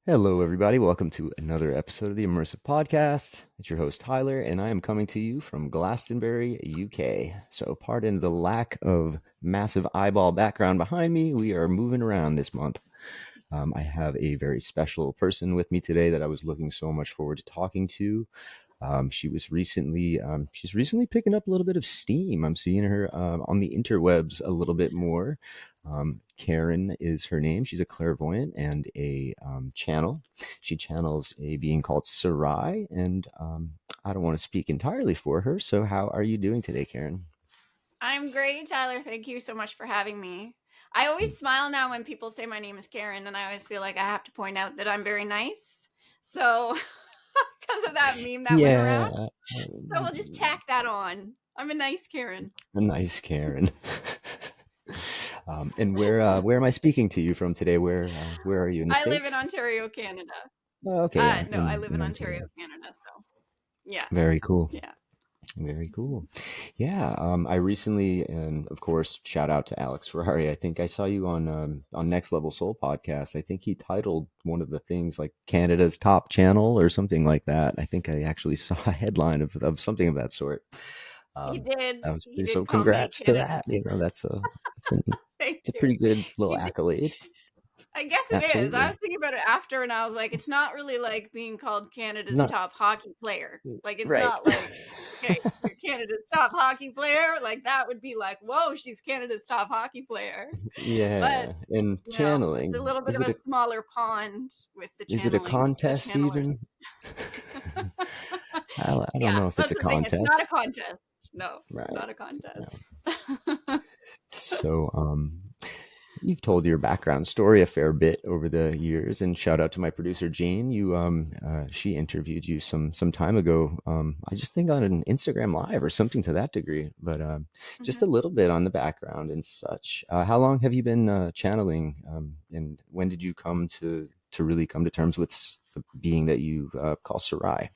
Hello, everybody. Welcome to another episode of the Immersive Podcast. It's your host, Tyler, and I am coming to you from Glastonbury, UK. So, pardon the lack of massive eyeball background behind me. We are moving around this month. I have a very special person with me today that I was looking so much forward to talking to. She's recently picking up a little bit of steam. I'm seeing her on the interwebs a little bit more. Karen is her name. She's a clairvoyant and a channel. She channels a being called Sarai, and I don't want to speak entirely for her. So, how are you doing today, Karen? I'm great, Tyler. Thank you so much for having me. I always smile now when people say my name is Karen, and I always feel like I have to point out that I'm very nice. So, because of that meme that went around. Yeah, So, we'll just tack that on. I'm a nice Karen. a nice Karen. And where am I speaking to you from today? Where are you in the I live States? in Ontario, Canada. Oh, okay, yeah, No, I live in in Ontario, Ontario. Canada. So, yeah, Very cool. yeah. Very cool. Yeah, I recently, and of course, shout out to Alex Ferrari. I think I saw you on Next Level Soul podcast. I think he titled one of the things like Canada's top channel or something like that. I think I actually saw a headline of something of that sort. He Um, did. that was He pretty, so did call me congrats to that. Canada's. Thank It's a you. pretty good little He did. accolade. I guess it is. I Absolutely. was thinking about it after, and I was like, it's not really like being called Canada's Not top hockey player. Like, it's right. not like, okay, you're Canada's top hockey player. Like, that would be like, whoa, she's Canada's top hockey player. But, Yeah. And it's a channeling. little bit of a smaller pond with the Is it a the contest channelers. even? I don't Yeah, know if it's that's a the thing. It's not a contest. contest. No, it's Right. not a contest. No. So, you've told your background story a fair bit over the years, and shout out to my producer Jane. She interviewed you some time ago. I just think on an Instagram Live or something to that degree, but just a Mhm. little bit on the background and such. How long have you been channeling, and when did you come to really come to terms with the being that you call Sarai?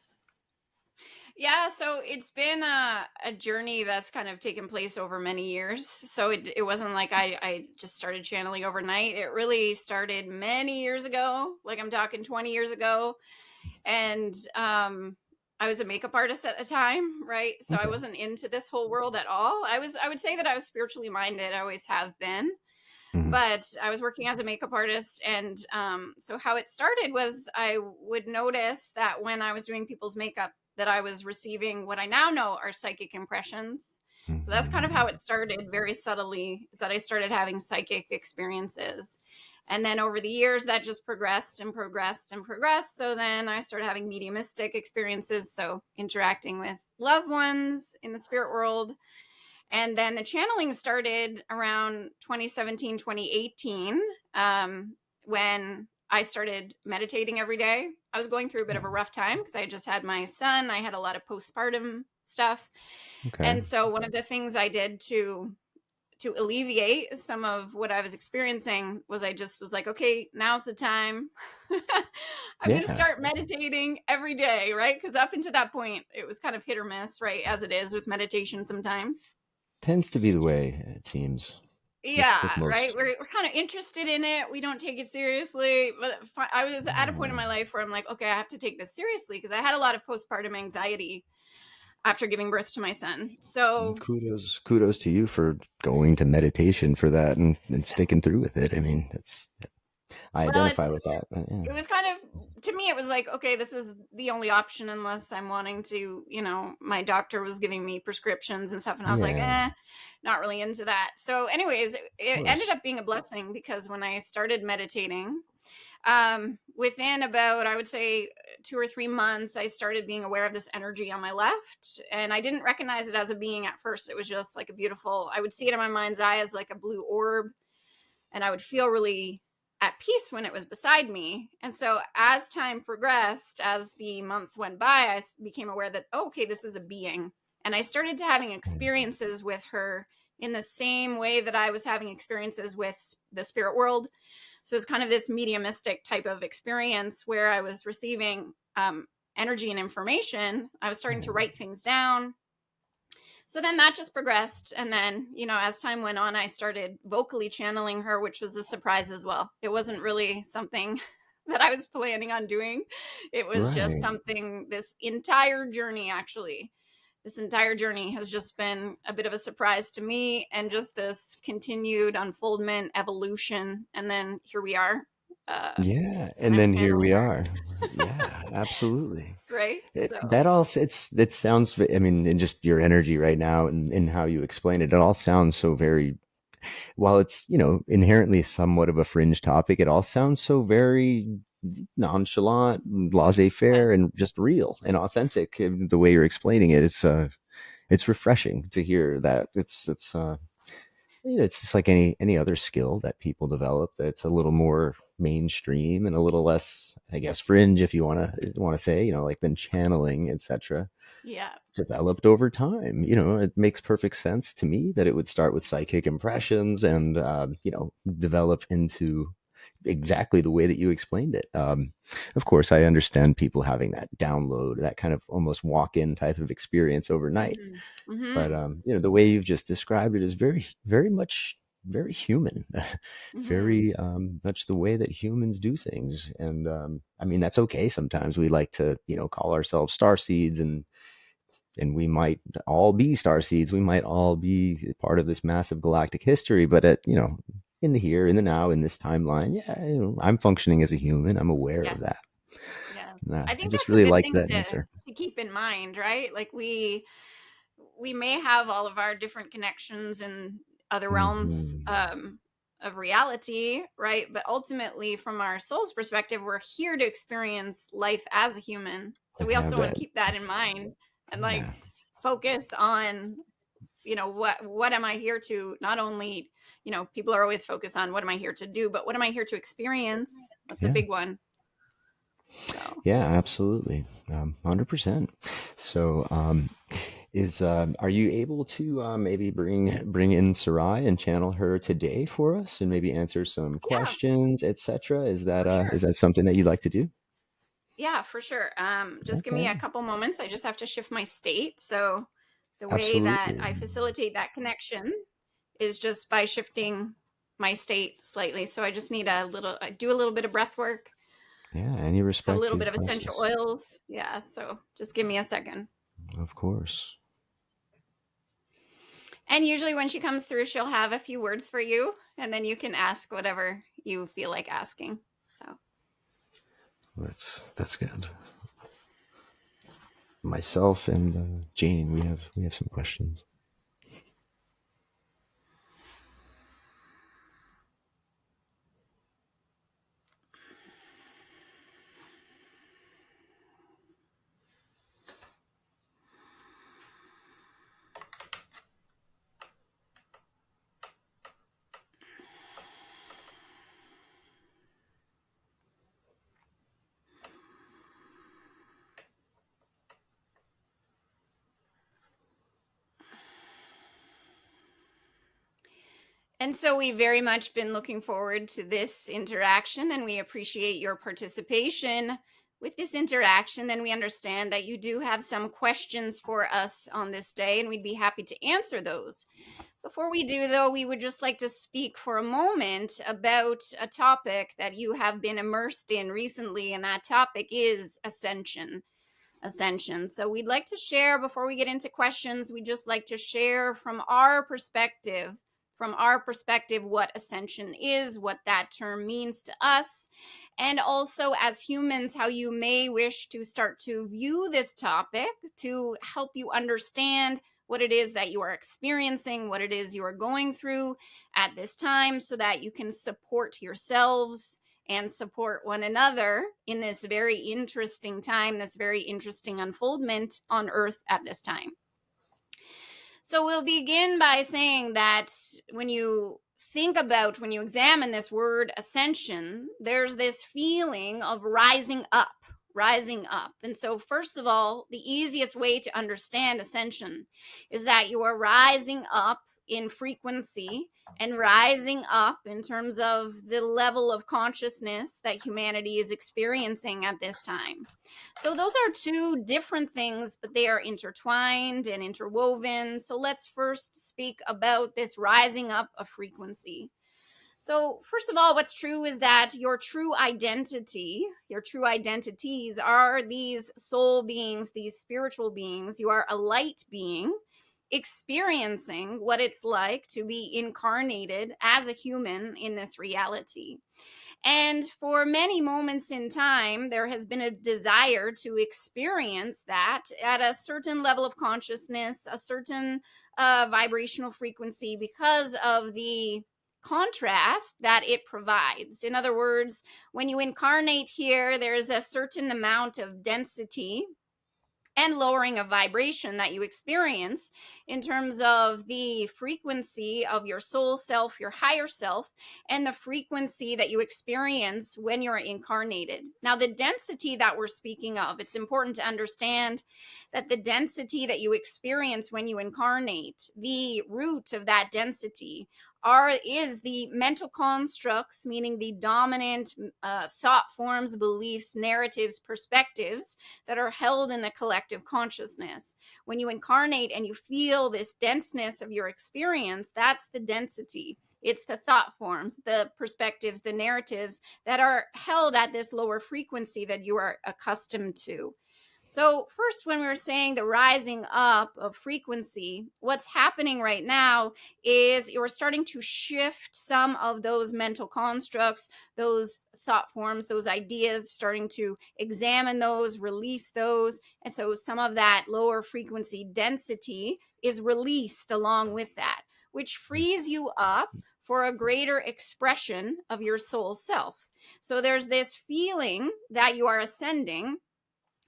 Yeah, so it's been a journey that's kind of taken place over many years. So it wasn't like I just started channeling overnight. It really started many years ago. Like I'm talking 20 years ago. And I was a makeup artist at the time, right? So I Okay. wasn't into this whole world at all. I would say that I was spiritually minded. I always have been. Hmm. But I was working as a makeup artist. And so how it started was I would notice that when I was doing people's makeup, that I was receiving what I now know are psychic impressions. So that's kind of how it started very subtly, is that I started having psychic experiences. And then over the years, that just progressed and progressed and progressed. So then I started having mediumistic experiences. So interacting with loved ones in the spirit world. And then the channeling started around 2017, 2018, when I started meditating every day. I was going through a bit of a rough time because I had just had my son. I had a lot of postpartum stuff. Okay. And so one of the things I did to alleviate some of what I was experiencing was I just was like, okay, now's the time. I'm going to Yeah. start meditating every day, right? Because up until that point, it was kind of hit or miss, right? As it is with meditation sometimes. Tends to be the way it seems with Yeah, right. most. We're kind of interested in it. We don't take it seriously. But I was at a point in my life where I'm like, okay, I have to take this seriously because I had a lot of postpartum anxiety after giving birth to my son. So Kudos to you for going to meditation for that and sticking through with it. I mean, I well, identify with that. Yeah. it was kind of, to me it was like, okay, this is the only option unless I'm wanting to, my doctor was giving me prescriptions and stuff, and I was like, Yeah, not really into that. So anyways, of it ended course. up being a blessing because when I started meditating, within about, I would say, 2 or 3 months, I started being aware of this energy on my left, and I didn't recognize it as a being at first. It was just like a beautiful, I would see it in my mind's eye as like a blue orb, and I would feel really at peace when it was beside me. And so as time progressed, as the months went by, I became aware that, oh, okay, this is a being. And I started to having experiences with her in the same way that I was having experiences with the spirit world. So it was kind of this mediumistic type of experience where I was receiving energy and information. I was starting to write things down. So then that just progressed. And then, as time went on, I started vocally channeling her, which was a surprise as well. It wasn't really something that I was planning on doing. It was just Right. something, this entire journey, actually. This entire journey has just been a bit of a surprise to me, and just this continued unfoldment, evolution. And then here we are. Yeah. And And I'm then here channeling we her. are. Yeah, absolutely. Right. It, So, that all it sounds, I mean, and just your energy right now and how you explain it, it all sounds so very, while it's, inherently somewhat of a fringe topic, it all sounds so very nonchalant, yes. laissez-faire, and just real and authentic. The way you're explaining it, it's refreshing to hear that. It's just like any other skill that people develop. That's a little more mainstream and a little less, I guess, fringe, if you want to say, like than channeling, etc. Yeah. Developed over time. It makes perfect sense to me that it would start with psychic impressions and develop into exactly the way that you explained it. Of course, I understand people having that download, that kind of almost walk-in type of experience overnight. Mm-hmm. But Mm-hmm. the way you've just described it is very, very much very human, Mm-hmm. very much the way that humans do things. And I mean, that's okay. Sometimes we like to, call ourselves star seeds, and we might all be star seeds. We might all be part of this massive galactic history. But in the here, in the now, in this timeline, yeah, I'm functioning as a human. I'm aware of Yes. that. Yes. I I think just that's a really good liked thing that answer. to keep in mind, right? Like we may have all of our different connections in other realms Hmm. of reality, right? But ultimately, from our soul's perspective, we're here to experience life as a human. So And we have also want that. to keep that in mind and like Yeah. focus on, what am I here to, not only, people are always focused on what am I here to do, but what am I here to experience? That's a Yeah. big one. So Yeah, absolutely. 100%. So, are you able to maybe bring in Sarai and channel her today for us and maybe answer some yeah, questions, etc.? for Is sure. that something that you'd like to do? Yeah, for sure. Just give me a Okay. couple moments. I just have to shift my state. So the way that Absolutely. I facilitate that connection is just by shifting my state slightly. So I just need I do a little bit of breath work, Yeah, any a respect little to your bit of essential process. oils. Yeah, so just give me a second. Of course. And usually when she comes through, she'll have a few words for you, and then you can ask whatever you feel like asking. So, That's good. Myself and Jane, we have some questions. and so we've very much been looking forward to this interaction, and we appreciate your participation with this interaction. And we understand that you do have some questions for us on this day, and we'd be happy to answer those. Before we do, though, we would just like to speak for a moment about a topic that you have been immersed in recently, and that topic is ascension. Ascension. So we'd like to share, before we get into questions, we'd just like to share from our perspective, what ascension is, what that term means to us, and also as humans, how you may wish to start to view this topic to help you understand what it is that you are experiencing, what it is you are going through at this time, so that you can support yourselves and support one another in this very interesting time, this very interesting unfoldment on Earth at this time. So we'll begin by saying that when you when you examine this word ascension, there's this feeling of rising up, rising up. And so, first of all, the easiest way to understand ascension is that you are rising up in frequency and rising up in terms of the level of consciousness that humanity is experiencing at this time. So those are two different things, but they are intertwined and interwoven. So let's first speak about this rising up of frequency. So, first of all, what's true is that your true identity, your true identities are these soul beings, these spiritual beings. You are a light being experiencing what it's like to be incarnated as a human in this reality. And for many moments in time, there has been a desire to experience that at a certain level of consciousness, a certain vibrational frequency, because of the contrast that it provides. In other words, when you incarnate here, there's a certain amount of density and lowering of vibration that you experience in terms of the frequency of your soul self, your higher self, and the frequency that you experience when you're incarnated. Now, the density that we're speaking of, it's important to understand that the density that you experience when you incarnate, the root of that density is the mental constructs, meaning the dominant thought forms, beliefs, narratives, perspectives that are held in the collective consciousness. When you incarnate and you feel this denseness of your experience, that's the density. It's the thought forms, the perspectives, the narratives that are held at this lower frequency that you are accustomed to. So first, when we were saying the rising up of frequency, what's happening right now is you're starting to shift some of those mental constructs, those thought forms, those ideas, starting to examine those, release those. And so some of that lower frequency density is released along with that, which frees you up for a greater expression of your soul self. So there's this feeling that you are ascending,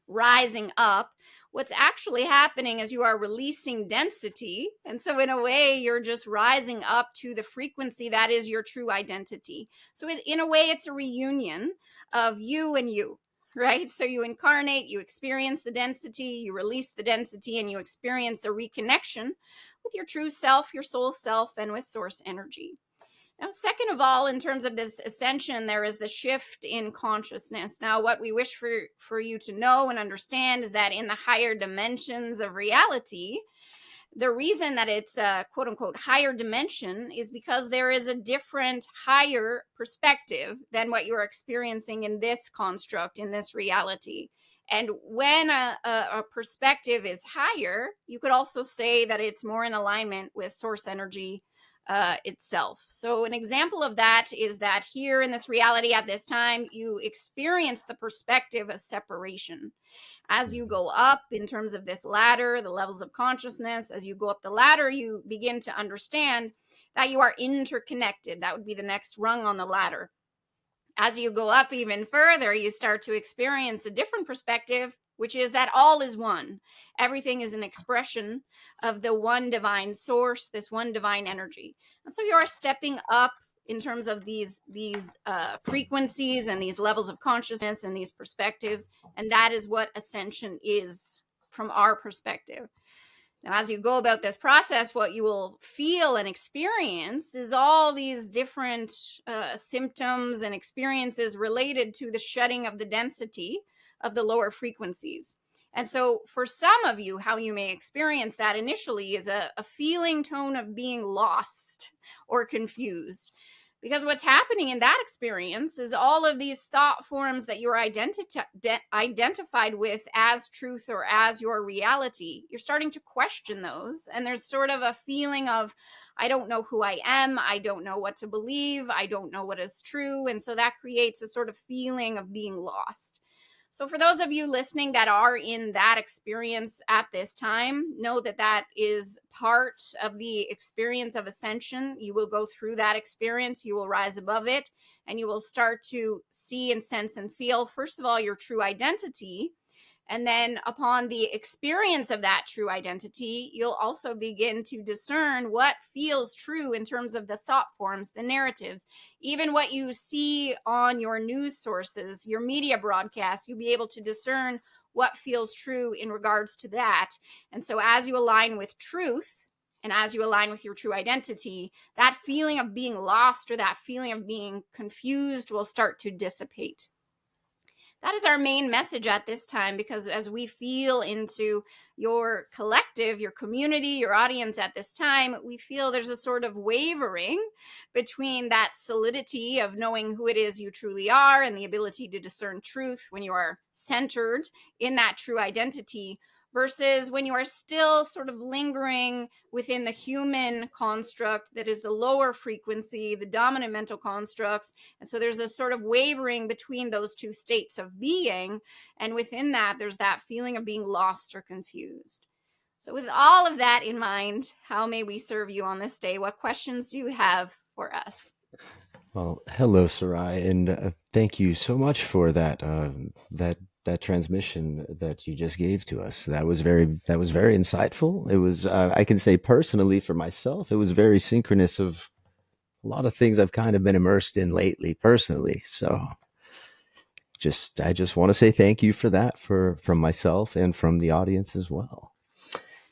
rising up. What's actually happening is you are releasing density. And so in a way, you're just rising up to the frequency that is your true identity. So in a way, it's a reunion of you and you, right? So you incarnate, you experience the density, you release the density, and you experience a reconnection with your true self, your soul self, and with source energy. Now, second of all, in terms of this ascension, there is the shift in consciousness. Now, what we wish for you to know and understand is that in the higher dimensions of reality, the reason that it's a quote unquote higher dimension is because there is a different higher perspective than what you're experiencing in this construct, in this reality. And when a perspective is higher, you could also say that it's more in alignment with source energy itself. So an example of that is that here in this reality at this time, you experience the perspective of separation. As you go up in terms of this ladder, the levels of consciousness, as you go up the ladder, you begin to understand that you are interconnected. That would be the next rung on the ladder. As you go up even further, you start to experience a different perspective, which is that all is one. Everything is an expression of the one divine source, this one divine energy. And so you are stepping up in terms of these frequencies and these levels of consciousness and these perspectives. And that is what ascension is from our perspective. Now, as you go about this process, what you will feel and experience is all these different symptoms and experiences related to the shedding of the density of the lower frequencies. And so for some of you, how you may experience that initially is a feeling tone of being lost or confused. Because what's happening in that experience is all of these thought forms that you're identified with as truth or as your reality, you're starting to question those. And there's sort of a feeling of, I don't know who I am. I don't know what to believe. I don't know what is true. And so that creates a sort of feeling of being lost. So for those of you listening that are in that experience at this time, know that that is part of the experience of ascension. You will go through that experience, you will rise above it, and you will start to see and sense and feel, first of all, your true identity. And then upon the experience of that true identity, you'll also begin to discern what feels true in terms of the thought forms, the narratives, even what you see on your news sources, your media broadcasts. You'll be able to discern what feels true in regards to that. And so as you align with truth, and as you align with your true identity, that feeling of being lost or that feeling of being confused will start to dissipate. That is our main message at this time, because as we feel into your collective, your community, your audience at this time, we feel there's a sort of wavering between that solidity of knowing who it is you truly are and the ability to discern truth when you are centered in that true identity, versus when you are still sort of lingering within the human construct that is the lower frequency, the dominant mental constructs. And so there's a sort of wavering between those two states of being. And within that, there's that feeling of being lost or confused. So with all of that in mind, how may we serve you on this day? What questions do you have for us? Well, hello, Sarai, and thank you so much for that transmission that you just gave to us. That was very insightful. It was I can say personally for myself, it was very synchronous of a lot of things I've kind of been immersed in lately personally. So I just want to say thank you for that from myself and from the audience as well.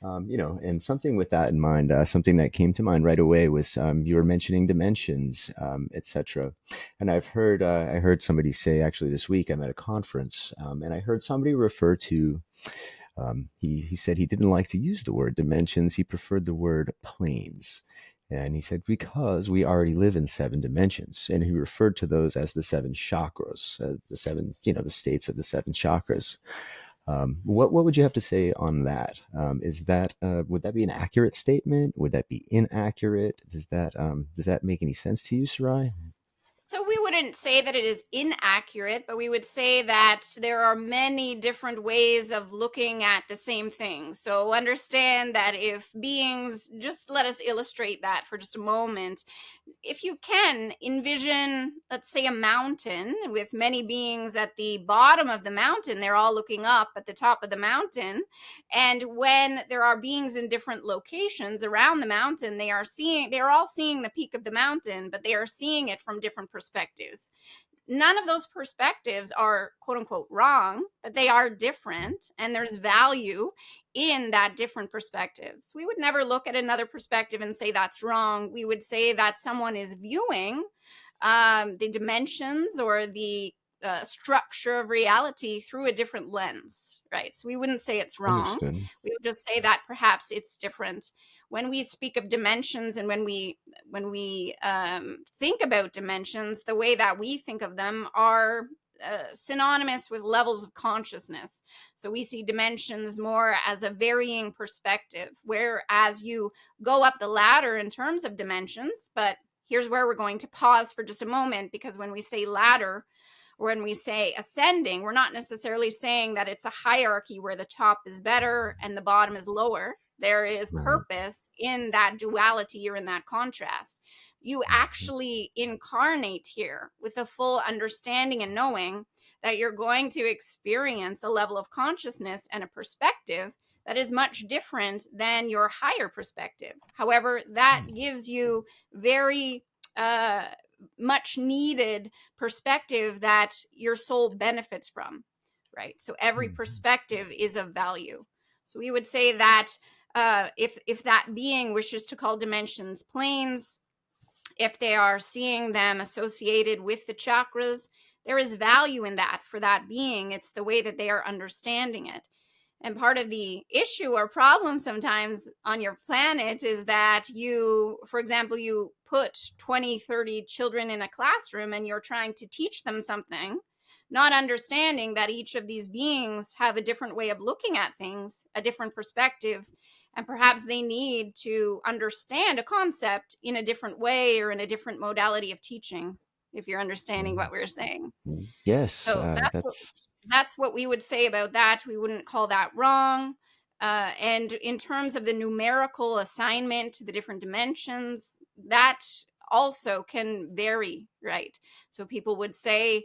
And something with that in mind, something that came to mind right away was you were mentioning dimensions, etc. And I heard somebody say actually this week I'm at a conference, and I heard somebody refer to he said he didn't like to use the word dimensions, he preferred the word planes. And he said, because we already live in 7 dimensions. And he referred to those as the 7 chakras, the 7, the states of the 7 chakras. What would you have to say on that? Is that would that be an accurate statement? Would that be inaccurate? Does that make any sense to you, Sarai? So we wouldn't say that it is inaccurate, but we would say that there are many different ways of looking at the same thing. So understand that if beings, just let us illustrate that for just a moment. If you can envision, let's say, a mountain with many beings at the bottom of the mountain, they're all looking up at the top of the mountain. And when there are beings in different locations around the mountain, they're all seeing the peak of the mountain, but they are seeing it from different perspectives. None of those perspectives are quote unquote wrong, but they are different, and there's value in that different perspective. So we would never look at another perspective and say that's wrong. We would say that someone is viewing the dimensions or the structure of reality through a different lens, right? So we wouldn't say it's wrong. Understood. We would just say that perhaps it's different. When we speak of dimensions and when we think about dimensions, the way that we think of them are synonymous with levels of consciousness. So we see dimensions more as a varying perspective, whereas you go up the ladder in terms of dimensions. But here's where we're going to pause for just a moment, because when we say ladder, or when we say ascending, we're not necessarily saying that it's a hierarchy where the top is better and the bottom is lower. There is Right. purpose in that duality or in that contrast. You actually incarnate here with a full understanding and knowing that you're going to experience a level of consciousness and a perspective that is much different than your higher perspective. However, that gives you very much needed perspective that your soul benefits from, right? So every perspective is of value. So we would say that if that being wishes to call dimensions planes, if they are seeing them associated with the chakras, there is value in that for that being. It's the way that they are understanding it. And part of the issue or problem sometimes on your planet is that you, for example, you put 20, 30 children in a classroom and you're trying to teach them something, not understanding that each of these beings have a different way of looking at things, a different perspective, and perhaps they need to understand a concept in a different way or in a different modality of teaching, if you're understanding what we're Yes. saying. Yes. So That's that's what we would say about that. We wouldn't call that wrong. And in terms of the numerical assignment to the different dimensions, that also can vary, right? So people would say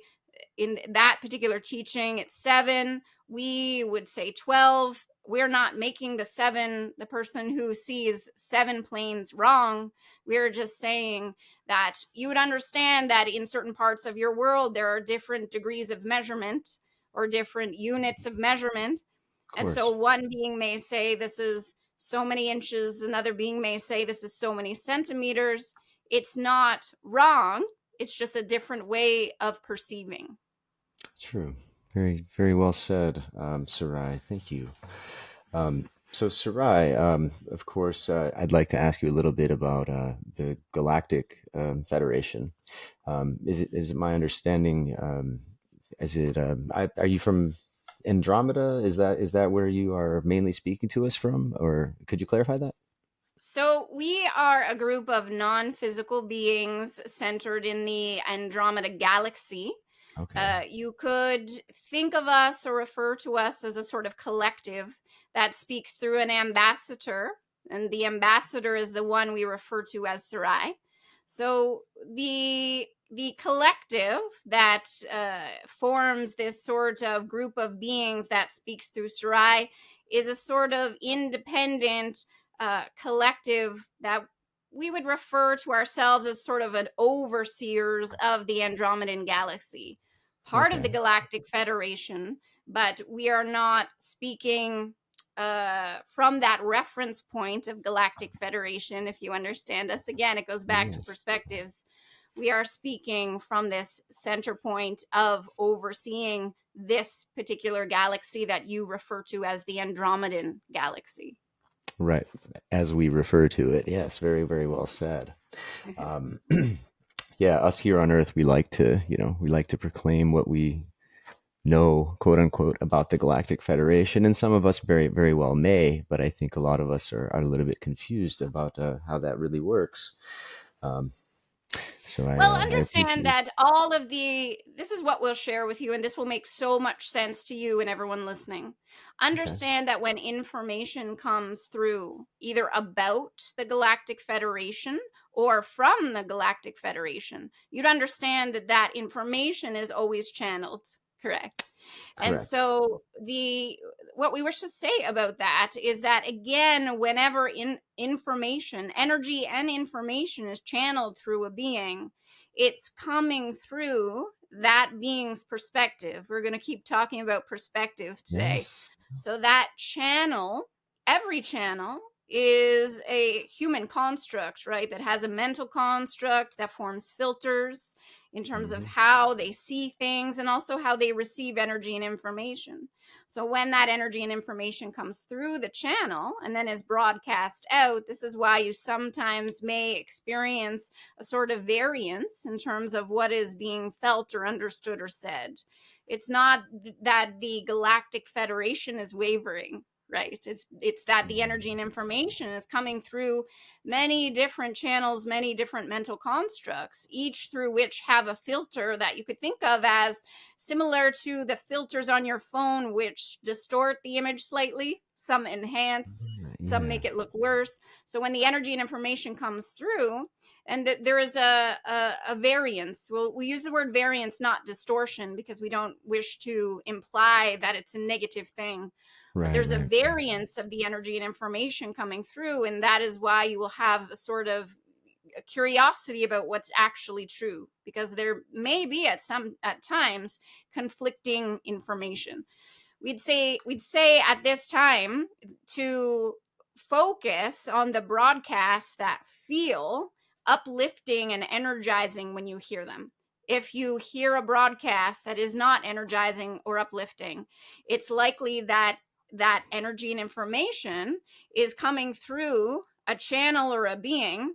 in that particular teaching, it's 7. We would say 12. We're not making the person who sees 7 planes wrong. We're just saying that you would understand that in certain parts of your world, there are different degrees of measurement or different units of measurement. of And so course. one being may say this is so many inches, another being may say this is so many centimeters. It's not wrong. It's just a different way of perceiving. True. Very, very well said, Sarai. Thank you. So, Sarai, of course, I'd like to ask you a little bit about the Galactic Federation. Is it my understanding? Is it? Are you from Andromeda? Is that where you are mainly speaking to us from, or could you clarify that? So, we are a group of non physical beings centered in the Andromeda galaxy. Okay. You could think of us or refer to us as a sort of collective that speaks through an ambassador, and the ambassador is the one we refer to as Sarai. So the collective that forms this sort of group of beings that speaks through Sarai is a sort of independent collective that we would refer to ourselves as sort of an overseers of the Andromedan galaxy, part of the Okay. Galactic Federation, but we are not speaking from that reference point of Galactic Federation. If you understand us, again, it goes back to Yes. perspectives. We are speaking from this center point of overseeing this particular galaxy that you refer to as the Andromedan galaxy. Right. As we refer to it. Yes. Very, very well said. Um, yeah. Us here on Earth, we like to proclaim what we know, quote unquote, about the Galactic Federation, and some of us very, very well may, but I think a lot of us are a little bit confused about how that really works. Um, so Well, I understand appreciate. that this is what we'll share with you, and this will make so much sense to you and everyone listening. Okay. Understand that when information comes through, either about the Galactic Federation or from the Galactic Federation, you'd understand that that information is always channeled, correct? And Correct. so the what we wish to say about that is that, again, whenever information, energy and information is channeled through a being, it's coming through that being's perspective. We're going to keep talking about perspective today. Yes. So that channel, every channel, is a human construct, right? That has a mental construct that forms filters in terms of Hmm. how they see things and also how they receive energy and information. So when that energy and information comes through the channel and then is broadcast out, this is why you sometimes may experience a sort of variance in terms of what is being felt or understood or said. It's not that the Galactic Federation is wavering, right? It's that the energy and information is coming through many different channels, many different mental constructs, each through which have a filter that you could think of as similar to the filters on your phone, which distort the image slightly. Some enhance, some Yeah. make it look worse. So when the energy and information comes through, and there is a variance. We use the word variance, not distortion, because we don't wish to imply that it's a negative thing. But Right. there's a Right. variance of the energy and information coming through, and that is why you will have a sort of a curiosity about what's actually true, because there may be at times conflicting information. We'd say at this time to focus on the broadcasts that feel uplifting and energizing when you hear them. If you hear a broadcast that is not energizing or uplifting, it's likely that that energy and information is coming through a channel or a being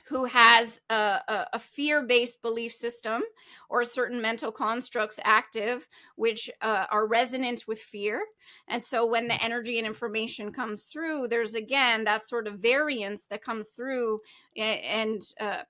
who has a fear-based belief system or certain mental constructs active which are resonant with fear. And so when the energy and information comes through, there's again that sort of variance that comes through, and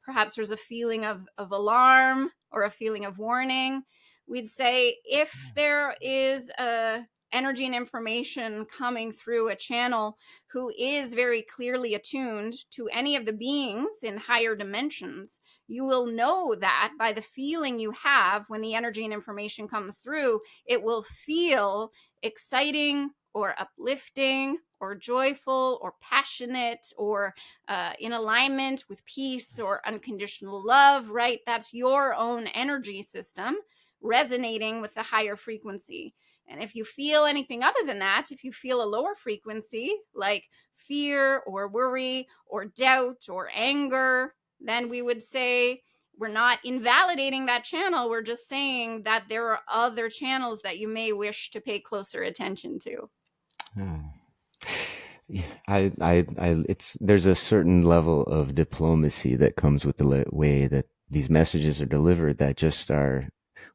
perhaps there's a feeling of alarm or a feeling of warning. We'd say if there is a energy and information coming through a channel who is very clearly attuned to any of the beings in higher dimensions, you will know that by the feeling you have when the energy and information comes through. It will feel exciting or uplifting or joyful or passionate or in alignment with peace or unconditional love, right? That's your own energy system resonating with the higher frequency. And if you feel anything other than that, if you feel a lower frequency like fear or worry or doubt or anger, then we would say we're not invalidating that channel. We're just saying that there are other channels that you may wish to pay closer attention to. Oh. Yeah, it's there's a certain level of diplomacy that comes with the way that these messages are delivered that just are,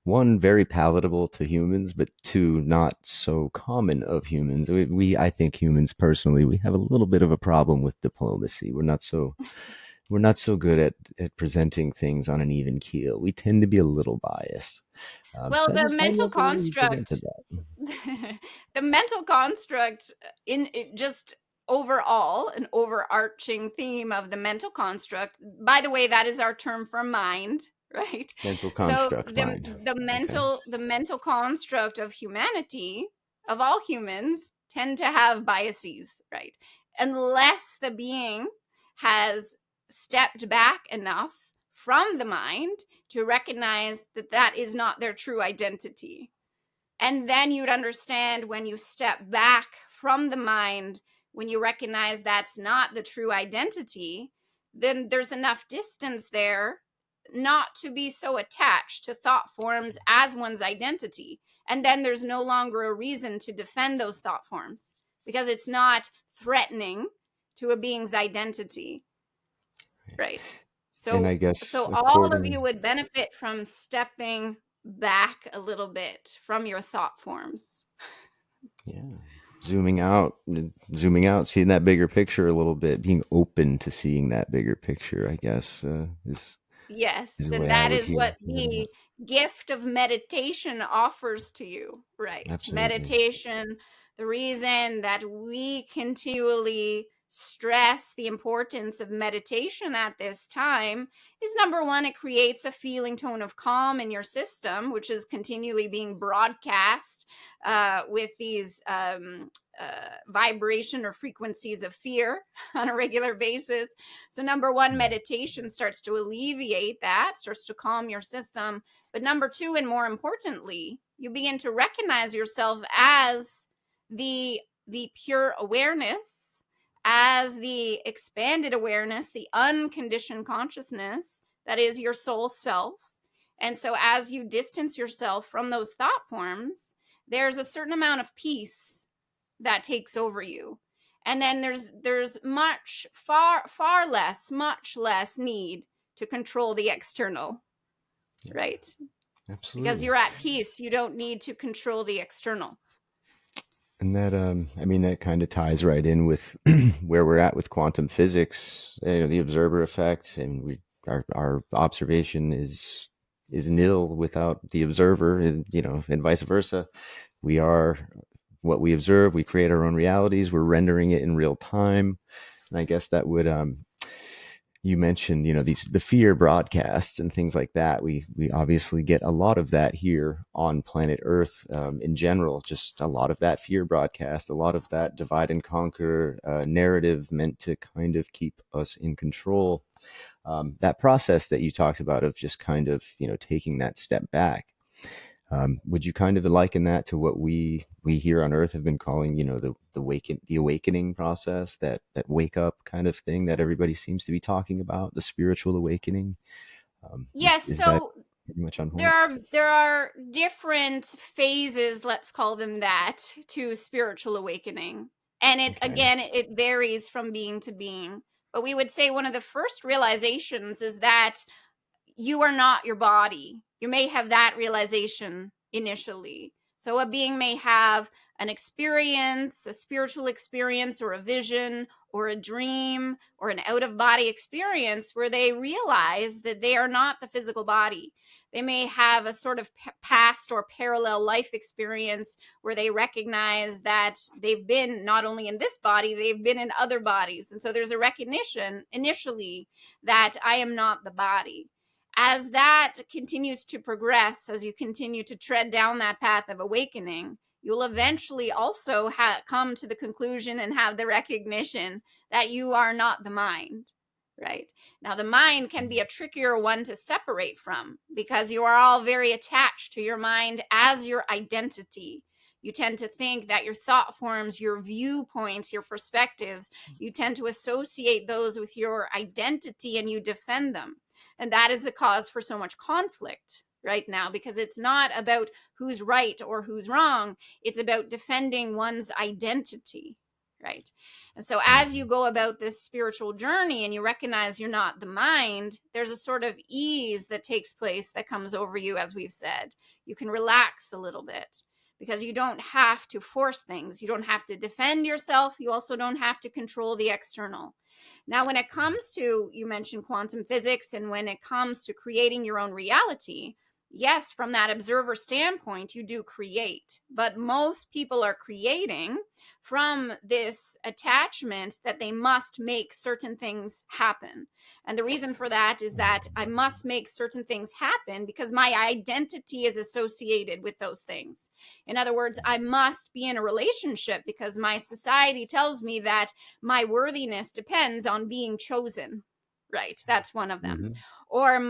one, very palatable to humans, but two, not so common of humans. I think humans personally, we have a little bit of a problem with diplomacy. We're not so good at presenting things on an even keel. We tend to be a little biased. Well, So the I mental love the way you construct, presented that. the mental construct in it just overall, an overarching theme of the mental construct. By the way, that is our term for mind, right? Mental So construct mind. Okay. the mental construct of humanity, of all humans, tend to have biases, right? Unless the being has stepped back enough from the mind to recognize that that is not their true identity. And then you'd understand, when you step back from the mind, when you recognize that's not the true identity, then there's enough distance there not to be so attached to thought forms as one's identity. And then there's no longer a reason to defend those thought forms, because it's not threatening to a being's identity. Right. And I So guess all of according, you would benefit from stepping back a little bit from your thought forms. yeah, zooming out, seeing that bigger picture a little bit, being open to seeing that bigger picture, I guess, is Yes, the and way I that would is hear what it. the gift of meditation offers to you, right? Absolutely. Meditation, the reason that we continually stress the importance of meditation at this time is, number one, it creates a feeling tone of calm in your system, which is continually being broadcast with these vibration or frequencies of fear on a regular basis. So, number one, meditation starts to alleviate that, starts to calm your system. But number two, and more importantly, you begin to recognize yourself as the pure awareness, as the expanded awareness, the unconditioned consciousness that is your soul self. And so, as you distance yourself from those thought forms, there's a certain amount of peace that takes over you. And then there's much much less need to control the external, right? Because Absolutely. you're at peace, you don't need to control the external. And that, I mean, that kind of ties right in with where we're at with quantum physics, the observer effect, and our observation is nil without the observer, and and vice versa. We are what we observe. We create our own realities. We're rendering it in real time, and I guess that would, you mentioned, the fear broadcasts and things like that. We obviously get a lot of that here on planet Earth, in general. Just a lot of that fear broadcast, a lot of that divide and conquer narrative meant to kind of keep us in control. That process that you talked about of just kind of taking that step back. Would you kind of liken that to what we here on Earth have been calling, the awakening process, that wake up kind of thing that everybody seems to be talking about, the spiritual awakening? Yes, Is that so pretty much on there point? are different phases, let's call them that, to spiritual awakening. And Okay. it varies from being to being. But we would say one of the first realizations is that you are not your body. You may have that realization initially. So a being may have an experience, a spiritual experience, or a vision, or a dream, or an out of body experience where they realize that they are not the physical body. They may have a sort of past or parallel life experience where they recognize that they've been not only in this body, they've been in other bodies. And so there's a recognition initially that I am not the body. As that continues to progress, as you continue to tread down that path of awakening, you'll eventually also come to the conclusion and have the recognition that you are not the mind, right? Now, the mind can be a trickier one to separate from, because you are all very attached to your mind as your identity. You tend to think that your thought forms, your viewpoints, your perspectives, you tend to associate those with your identity and you defend them. And that is the cause for so much conflict right now, because it's not about who's right or who's wrong. It's about defending one's identity, right? And so as you go about this spiritual journey and you recognize you're not the mind, there's a sort of ease that takes place that comes over you. As we've said, you can relax a little bit because you don't have to force things. You don't have to defend yourself. You also don't have to control the external. Now, when it comes to, you mentioned quantum physics, and when it comes to creating your own reality, yes, from that observer standpoint, you do create, but most people are creating from this attachment that they must make certain things happen. And the reason for that is that I must make certain things happen because my identity is associated with those things. In other words, I must be in a relationship because my society tells me that my worthiness depends on being chosen. Right. That's one of them. Mm-hmm. Or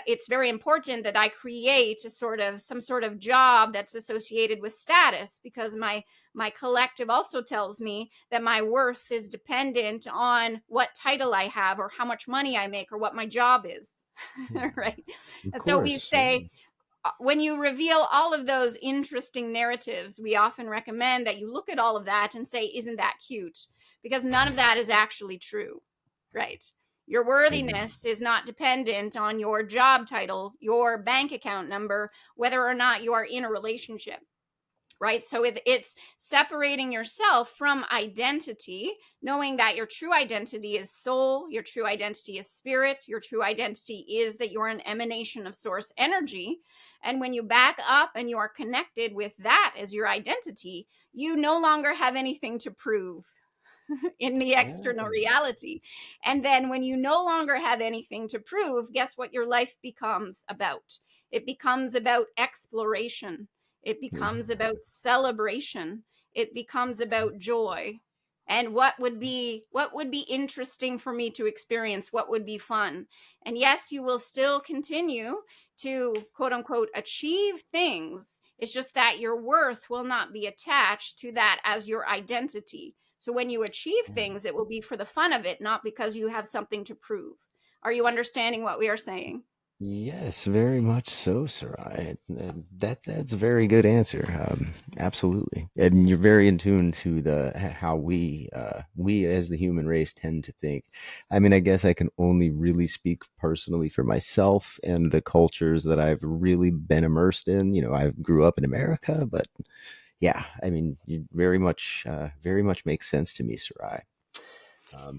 it's very important that I create some sort of job that's associated with status, because my collective also tells me that my worth is dependent on what title I have or how much money I make or what my job is. Right. And so we say, when you reveal all of those interesting narratives, we often recommend that you look at all of that and say, isn't that cute? Because none of that is actually true, right? Your worthiness is not dependent on your job title, your bank account number, whether or not you are in a relationship. Right. So it's separating yourself from identity, knowing that your true identity is soul, your true identity is spirit, your true identity is that you're an emanation of source energy. And when you back up and you are connected with that as your identity, you no longer have anything to prove in the external reality. And then when you no longer have anything to prove, guess what your life becomes about? It becomes about exploration. It becomes about celebration. It becomes about joy. And what would be interesting for me to experience? What would be fun? And yes, you will still continue to quote unquote achieve things. It's just that your worth will not be attached to that as your identity. So when you achieve things, it will be for the fun of it, not because you have something to prove. Are you understanding what we are saying? Yes, very much so, Sarai. That's a very good answer. Absolutely, and you're very in tune to how we as the human race tend to think. I mean, I guess I can only really speak personally for myself and the cultures that I've really been immersed in. You know, I grew up in America, but yeah, I mean, you very much makes sense to me, Sarai.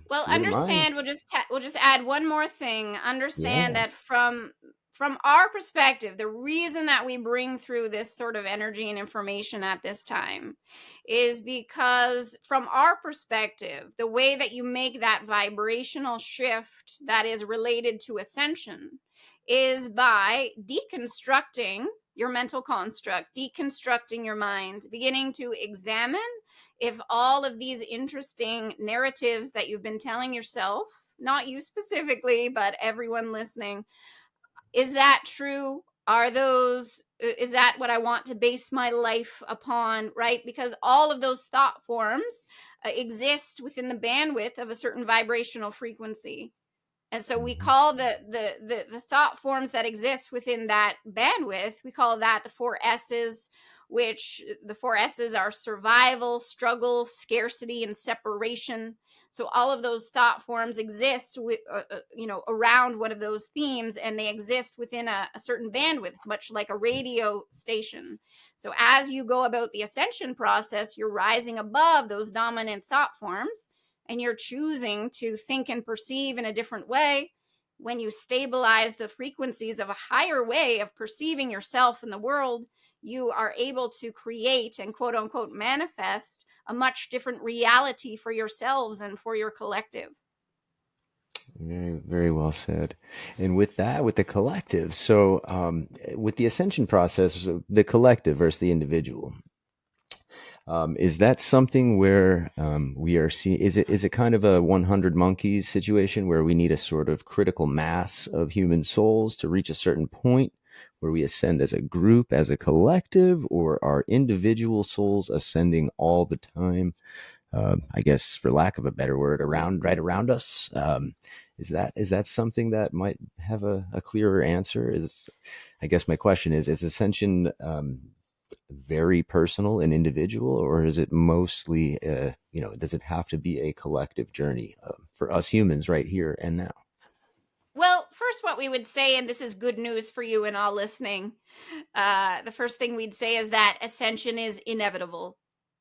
Well, If you wouldn't mind, understand. We'll just add one more thing. Understand yeah. that from our perspective, the reason that we bring through this sort of energy and information at this time is because, from our perspective, the way that you make that vibrational shift that is related to ascension is by deconstructing your mental construct, deconstructing your mind, beginning to examine if all of these interesting narratives that you've been telling yourself, not you specifically, but everyone listening, is that true? Is that what I want to base my life upon, right? Because all of those thought forms exist within the bandwidth of a certain vibrational frequency. And so we call the thought forms that exist within that bandwidth, we call that the 4S's, which the 4S's are survival, struggle, scarcity, and separation. So all of those thought forms exist around one of those themes, and they exist within a certain bandwidth, much like a radio station. So as you go about the ascension process, you're rising above those dominant thought forms, and you're choosing to think and perceive in a different way. When you stabilize the frequencies of a higher way of perceiving yourself in the world, you are able to create and quote unquote manifest a much different reality for yourselves and for your collective. Very, very well said. And with that, with the collective, so with the ascension process, the collective versus the individual, is that something where we are seeing? Is it kind of a 100 monkeys situation where we need a sort of critical mass of human souls to reach a certain point where we ascend as a group, as a collective, or are individual souls ascending all the time? I guess, for lack of a better word, right around us? Is that something that might have a clearer answer? Is I guess my question is ascension very personal and individual, or is it mostly does it have to be a collective journey for us humans right here and now? Well, first, what we would say, and this is good news for you and all listening, the first thing we'd say is that ascension is inevitable,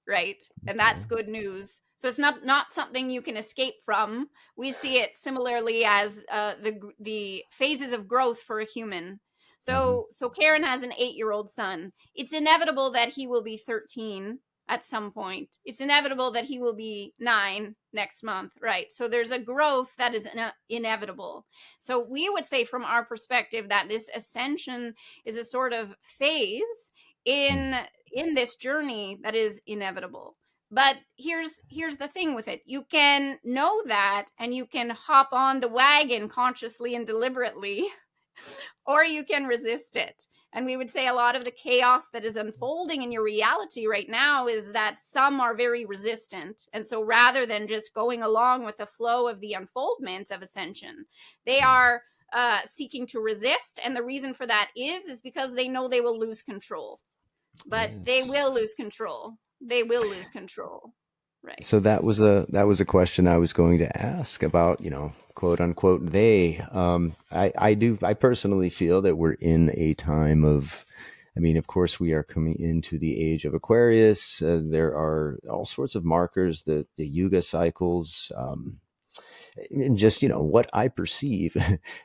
right? And Okay. that's good news. So it's not something you can escape from. We see it similarly as the phases of growth for a human. Hmm. So Karen has an 8-year-old son. It's inevitable that he will be 13 at some point. It's inevitable that he will be 9 next month, right? So there's a growth that is inevitable. So we would say from our perspective that this ascension is a sort of phase in in this journey that is inevitable. But here's the thing with it. You can know that and you can hop on the wagon consciously and deliberately, or you can resist it. And we would say a lot of the chaos that is unfolding in your reality right now is that some are very resistant. And so rather than just going along with the flow of the unfoldment of ascension, they Yeah. are seeking to resist. And the reason for that is because they know they will lose control. But they Yes. will lose control. They will lose control. Right. So that was a question I was going to ask about, quote unquote they. I personally feel that we're in a time of, I mean, of course, we are coming into the age of Aquarius. There are all sorts of markers, the yuga cycles, and just what I perceive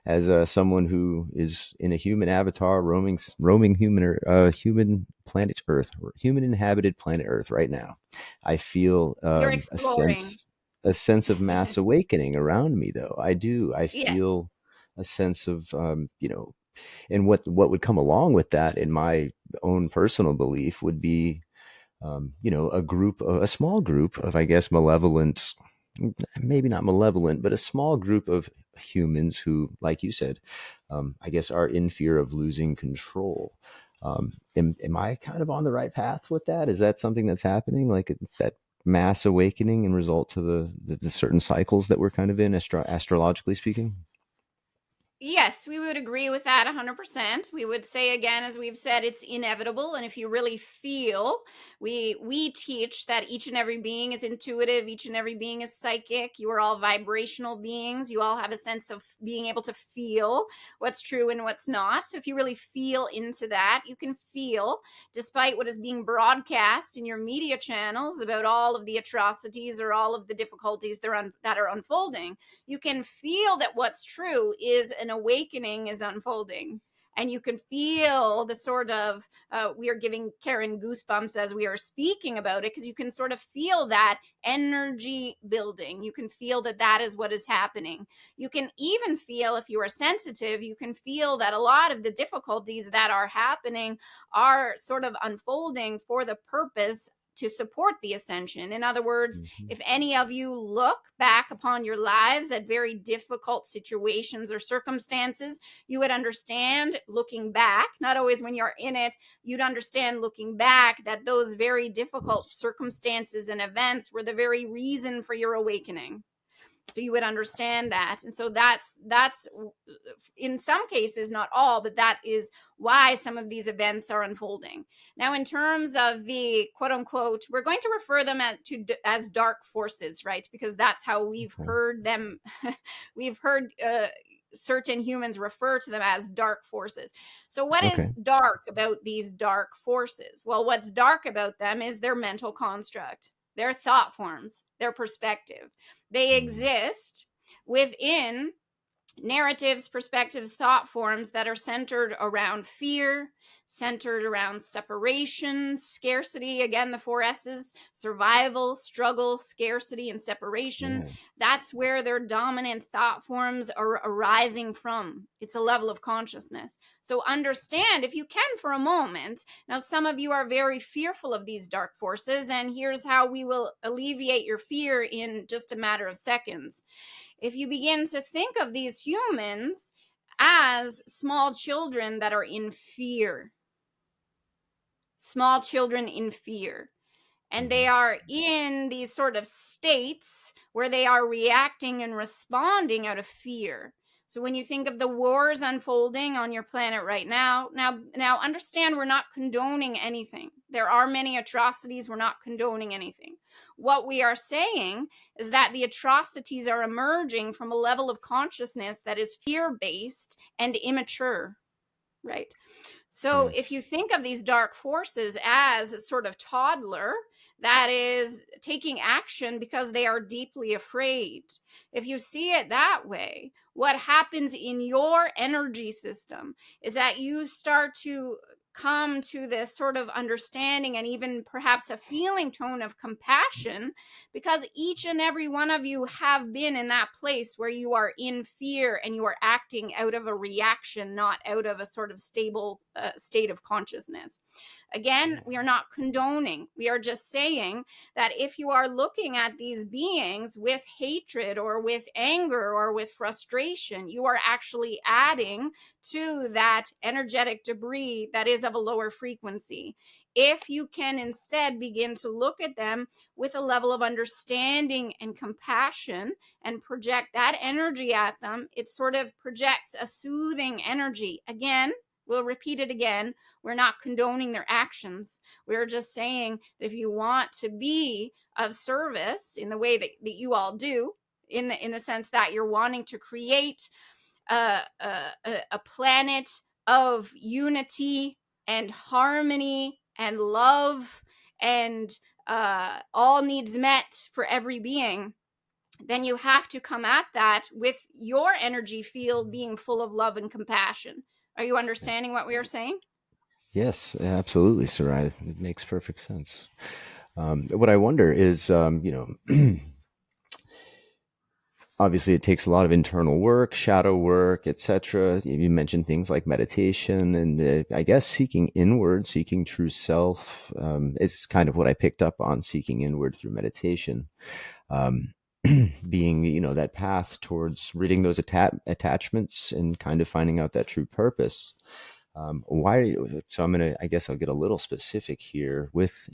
as someone who is in a human avatar, roaming human planet Earth, or human inhabited planet Earth right now. I feel You're a exploring. sense of mass awakening around me, though. I do. I Yeah. feel a sense of and what would come along with that, in my own personal belief, would be a small group of, I guess, malevolent, maybe not malevolent, but a small group of humans who, like you said, I guess, are in fear of losing control. Am I kind of on the right path with that? Is that something that's happening, like that mass awakening in result to the certain cycles that we're kind of in, astrologically speaking? Yes, we would agree with that 100%. We would say again, as we've said, it's inevitable. And if you really feel, we teach that each and every being is intuitive, each and every being is psychic. You are all vibrational beings. You all have a sense of being able to feel what's true and what's not. So if you really feel into that, you can feel, despite what is being broadcast in your media channels about all of the atrocities or all of the difficulties that are unfolding, you can feel that what's true is an awakening is unfolding. And you can feel the sort of, we are giving Karen goosebumps as we are speaking about it, because you can sort of feel that energy building. You can feel that that is what is happening. You can even feel, if you are sensitive, you can feel that a lot of the difficulties that are happening are sort of unfolding for the purpose to support the ascension. In other words, Hmm. if any of you look back upon your lives at very difficult situations or circumstances, you would understand looking back, not always when you're in it, you'd understand looking back that those very difficult circumstances and events were the very reason for your awakening. So you would understand that. And so that's in some cases, not all, but that is why some of these events are unfolding. Now, in terms of the quote unquote, we're going to refer them as dark forces, right? Because that's how we've Okay. heard them. We've heard certain humans refer to them as dark forces. So what is Okay. dark about these dark forces? Well, what's dark about them is their mental construct, their thought forms, their perspective. They Mm. exist within narratives, perspectives, thought forms that are centered around fear, centered around separation, scarcity, again, the four S's: survival, struggle, scarcity, and separation. Yeah. That's where their dominant thought forms are arising from. It's a level of consciousness. So understand, if you can, for a moment. Now, some of you are very fearful of these dark forces, and here's how we will alleviate your fear in just a matter of seconds. If you begin to think of these humans as small children that are in fear, small children in fear. and they are in these sort of states where they are reacting and responding out of fear. So when you think of the wars unfolding on your planet right now understand we're not condoning anything. There are many atrocities. We're not condoning anything. What we are saying is that the atrocities are emerging from a level of consciousness that is fear-based and immature, right? So if Yes. you think of these dark forces as a sort of toddler that is taking action because they are deeply afraid, if you see it that way, what happens in your energy system is that you start to come to this sort of understanding and even perhaps a feeling tone of compassion, because each and every one of you have been in that place where you are in fear and you are acting out of a reaction, not out of a sort of stable state of consciousness. Again, we are not condoning. We are just saying that if you are looking at these beings with hatred or with anger or with frustration, you are actually adding to that energetic debris that is of a lower frequency. If you can instead begin to look at them with a level of understanding and compassion and project that energy at them, it sort of projects a soothing energy. Again, we'll repeat it again. We're not condoning their actions. We're just saying that if you want to be of service in the way that you all do, in the sense that you're wanting to create a planet of unity and harmony and love and all needs met for every being, then you have to come at that with your energy field being full of love and compassion. Are you understanding what we are saying? Yes, absolutely, Sarai. It makes perfect sense. What I wonder is, obviously it takes a lot of internal work, shadow work, etc. You mentioned things like meditation and I guess seeking inward, seeking true self. It's kind of what I picked up on, seeking inward through meditation. Um, being, that path towards ridding those attachments and kind of finding out that true purpose. Why? So I guess I'll get a little specific here with,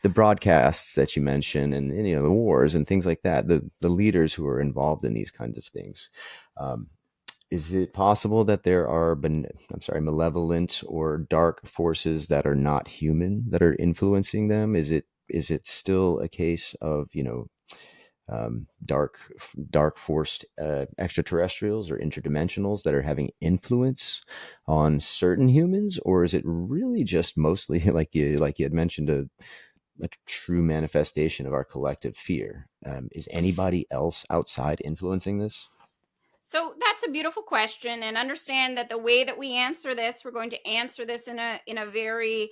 the broadcasts that you mentioned and the wars and things like that, the leaders who are involved in these kinds of things. Um, is it possible that there are, malevolent or dark forces that are not human that are influencing them? Is it still a case of, dark forced extraterrestrials or interdimensionals that are having influence on certain humans, or is it really just mostly like you had mentioned, a true manifestation of our collective fear? Is anybody else outside influencing this? So that's a beautiful question, and understand that the way that we answer this, we're going to answer this in a very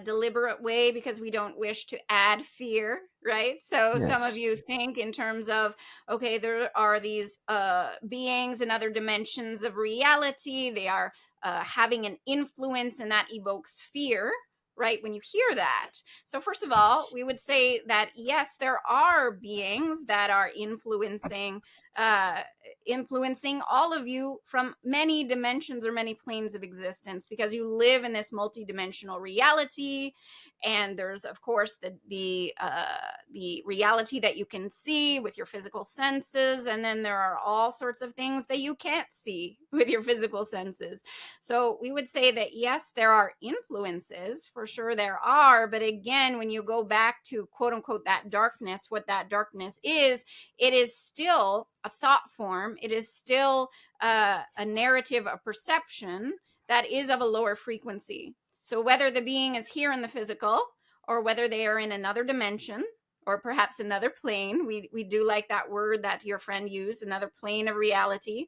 deliberate way, because we don't wish to add fear, right? So some of Yes. you think in terms of, okay, there are these beings in other dimensions of reality. They are having an influence, and that evokes fear, right? When you hear that. So first of all, we would say that yes, there are beings that are uh, influencing all of you from many dimensions or many planes of existence, because you live in this multidimensional reality. And there's of course the reality that you can see with your physical senses, and then there are all sorts of things that you can't see with your physical senses. So we would say that yes, there are influences, for sure there are. But again, when you go back to quote unquote that darkness, what that darkness is, it is still a thought form. It is still a narrative, a perception that is of a lower frequency. So whether the being is here in the physical, or whether they are in another dimension, or perhaps another plane, we do like that word that your friend used, another plane of reality,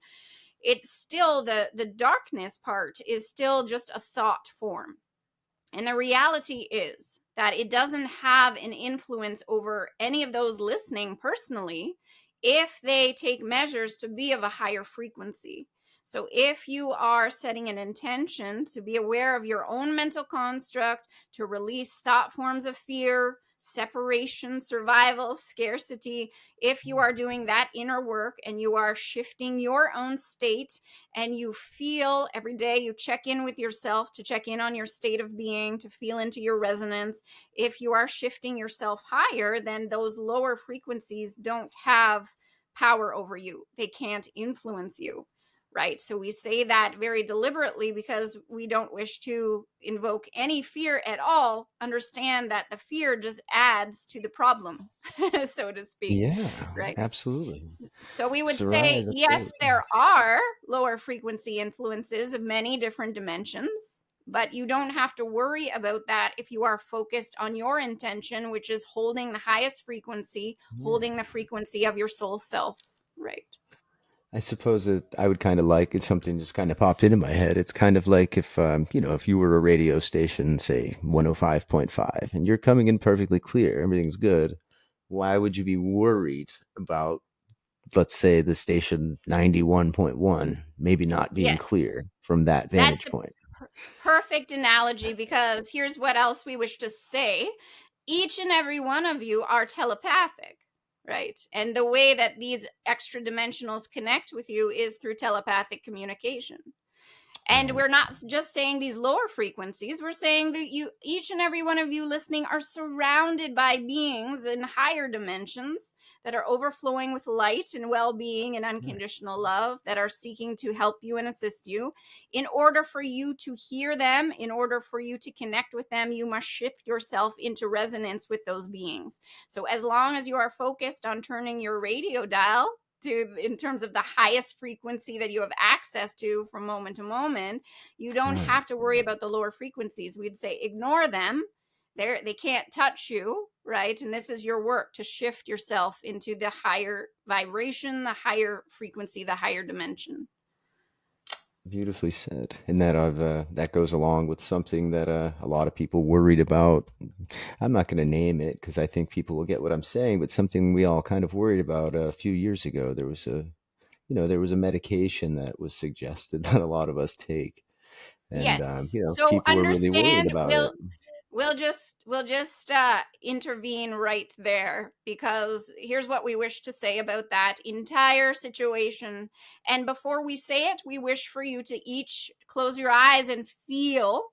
it's still the darkness part is still just a thought form. And the reality is that it doesn't have an influence over any of those listening personally if they take measures to be of a higher frequency. So if you are setting an intention to be aware of your own mental construct, to release thought forms of fear, separation, survival, scarcity. If you are doing that inner work and you are shifting your own state, and you feel every day, you check in with yourself to check in on your state of being, to feel into your resonance. If you are shifting yourself higher, then those lower frequencies don't have power over you. They can't influence you. Right. So we say that very deliberately because we don't wish to invoke any fear at all. Understand that the fear just adds to the problem, so to speak. Yeah, Right. absolutely. So we would Sarai, say, that's great. yes, there are lower frequency influences of many different dimensions, but you don't have to worry about that if you are focused on your intention, which is holding the highest frequency, holding the frequency of your soul self. Right. I suppose that I would kind of like it's something just kind of popped into my head. It's kind of like if if you were a radio station, say 105.5, and you're coming in perfectly clear, everything's good. Why would you be worried about, let's say, the station 91.1 maybe not being Yes. clear from that That's vantage the point? perfect analogy, because here's what else we wish to say. Each and every one of you are telepathic, right? And the way that these extra dimensionals connect with you is through telepathic communication. And Right. we're not just saying these lower frequencies, we're saying that you, each and every one of you listening, are surrounded by beings in higher dimensions that are overflowing with light and well-being and unconditional love, that are seeking to help you and assist you. In order for you to hear them, in order for you to connect with them, you must shift yourself into resonance with those beings. So as long as you are focused on turning your radio dial to, in terms of the highest frequency that you have access to from moment to moment, you don't Right. have to worry about the lower frequencies. We'd say ignore them. They can't touch you, right? And this is your work to shift yourself into the higher vibration, the higher frequency, the higher dimension. Beautifully said. And that goes along with something that a lot of people worried about. I'm not going to name it because I think people will get what I'm saying, but something we all kind of worried about a few years ago. There was a medication that was suggested that a lot of us take, and Yes. So people were really worried understand, about it. we'll just intervene right there, because here's what we wish to say about that entire situation. And before we say it, we wish for you to each close your eyes and feel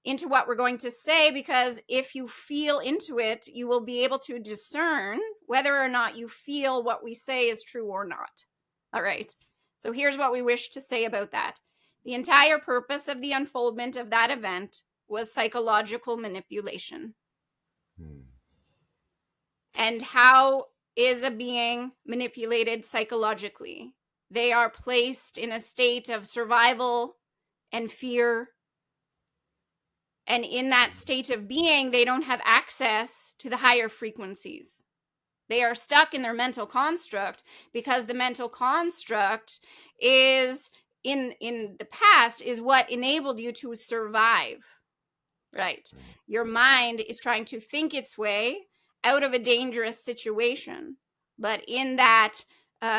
into what we're going to say, because if you feel into it, you will be able to discern whether or not you feel what we say is true or not. All right. So here's what we wish to say about that. The entire purpose of the unfoldment of that event was psychological manipulation. And how is a being manipulated psychologically? They are placed in a state of survival and fear. And in that state of being, they don't have access to the higher frequencies. They are stuck in their mental construct, because the mental construct is in the past is what enabled you to survive. Right. Your mind is trying to think its way out of a dangerous situation. But in that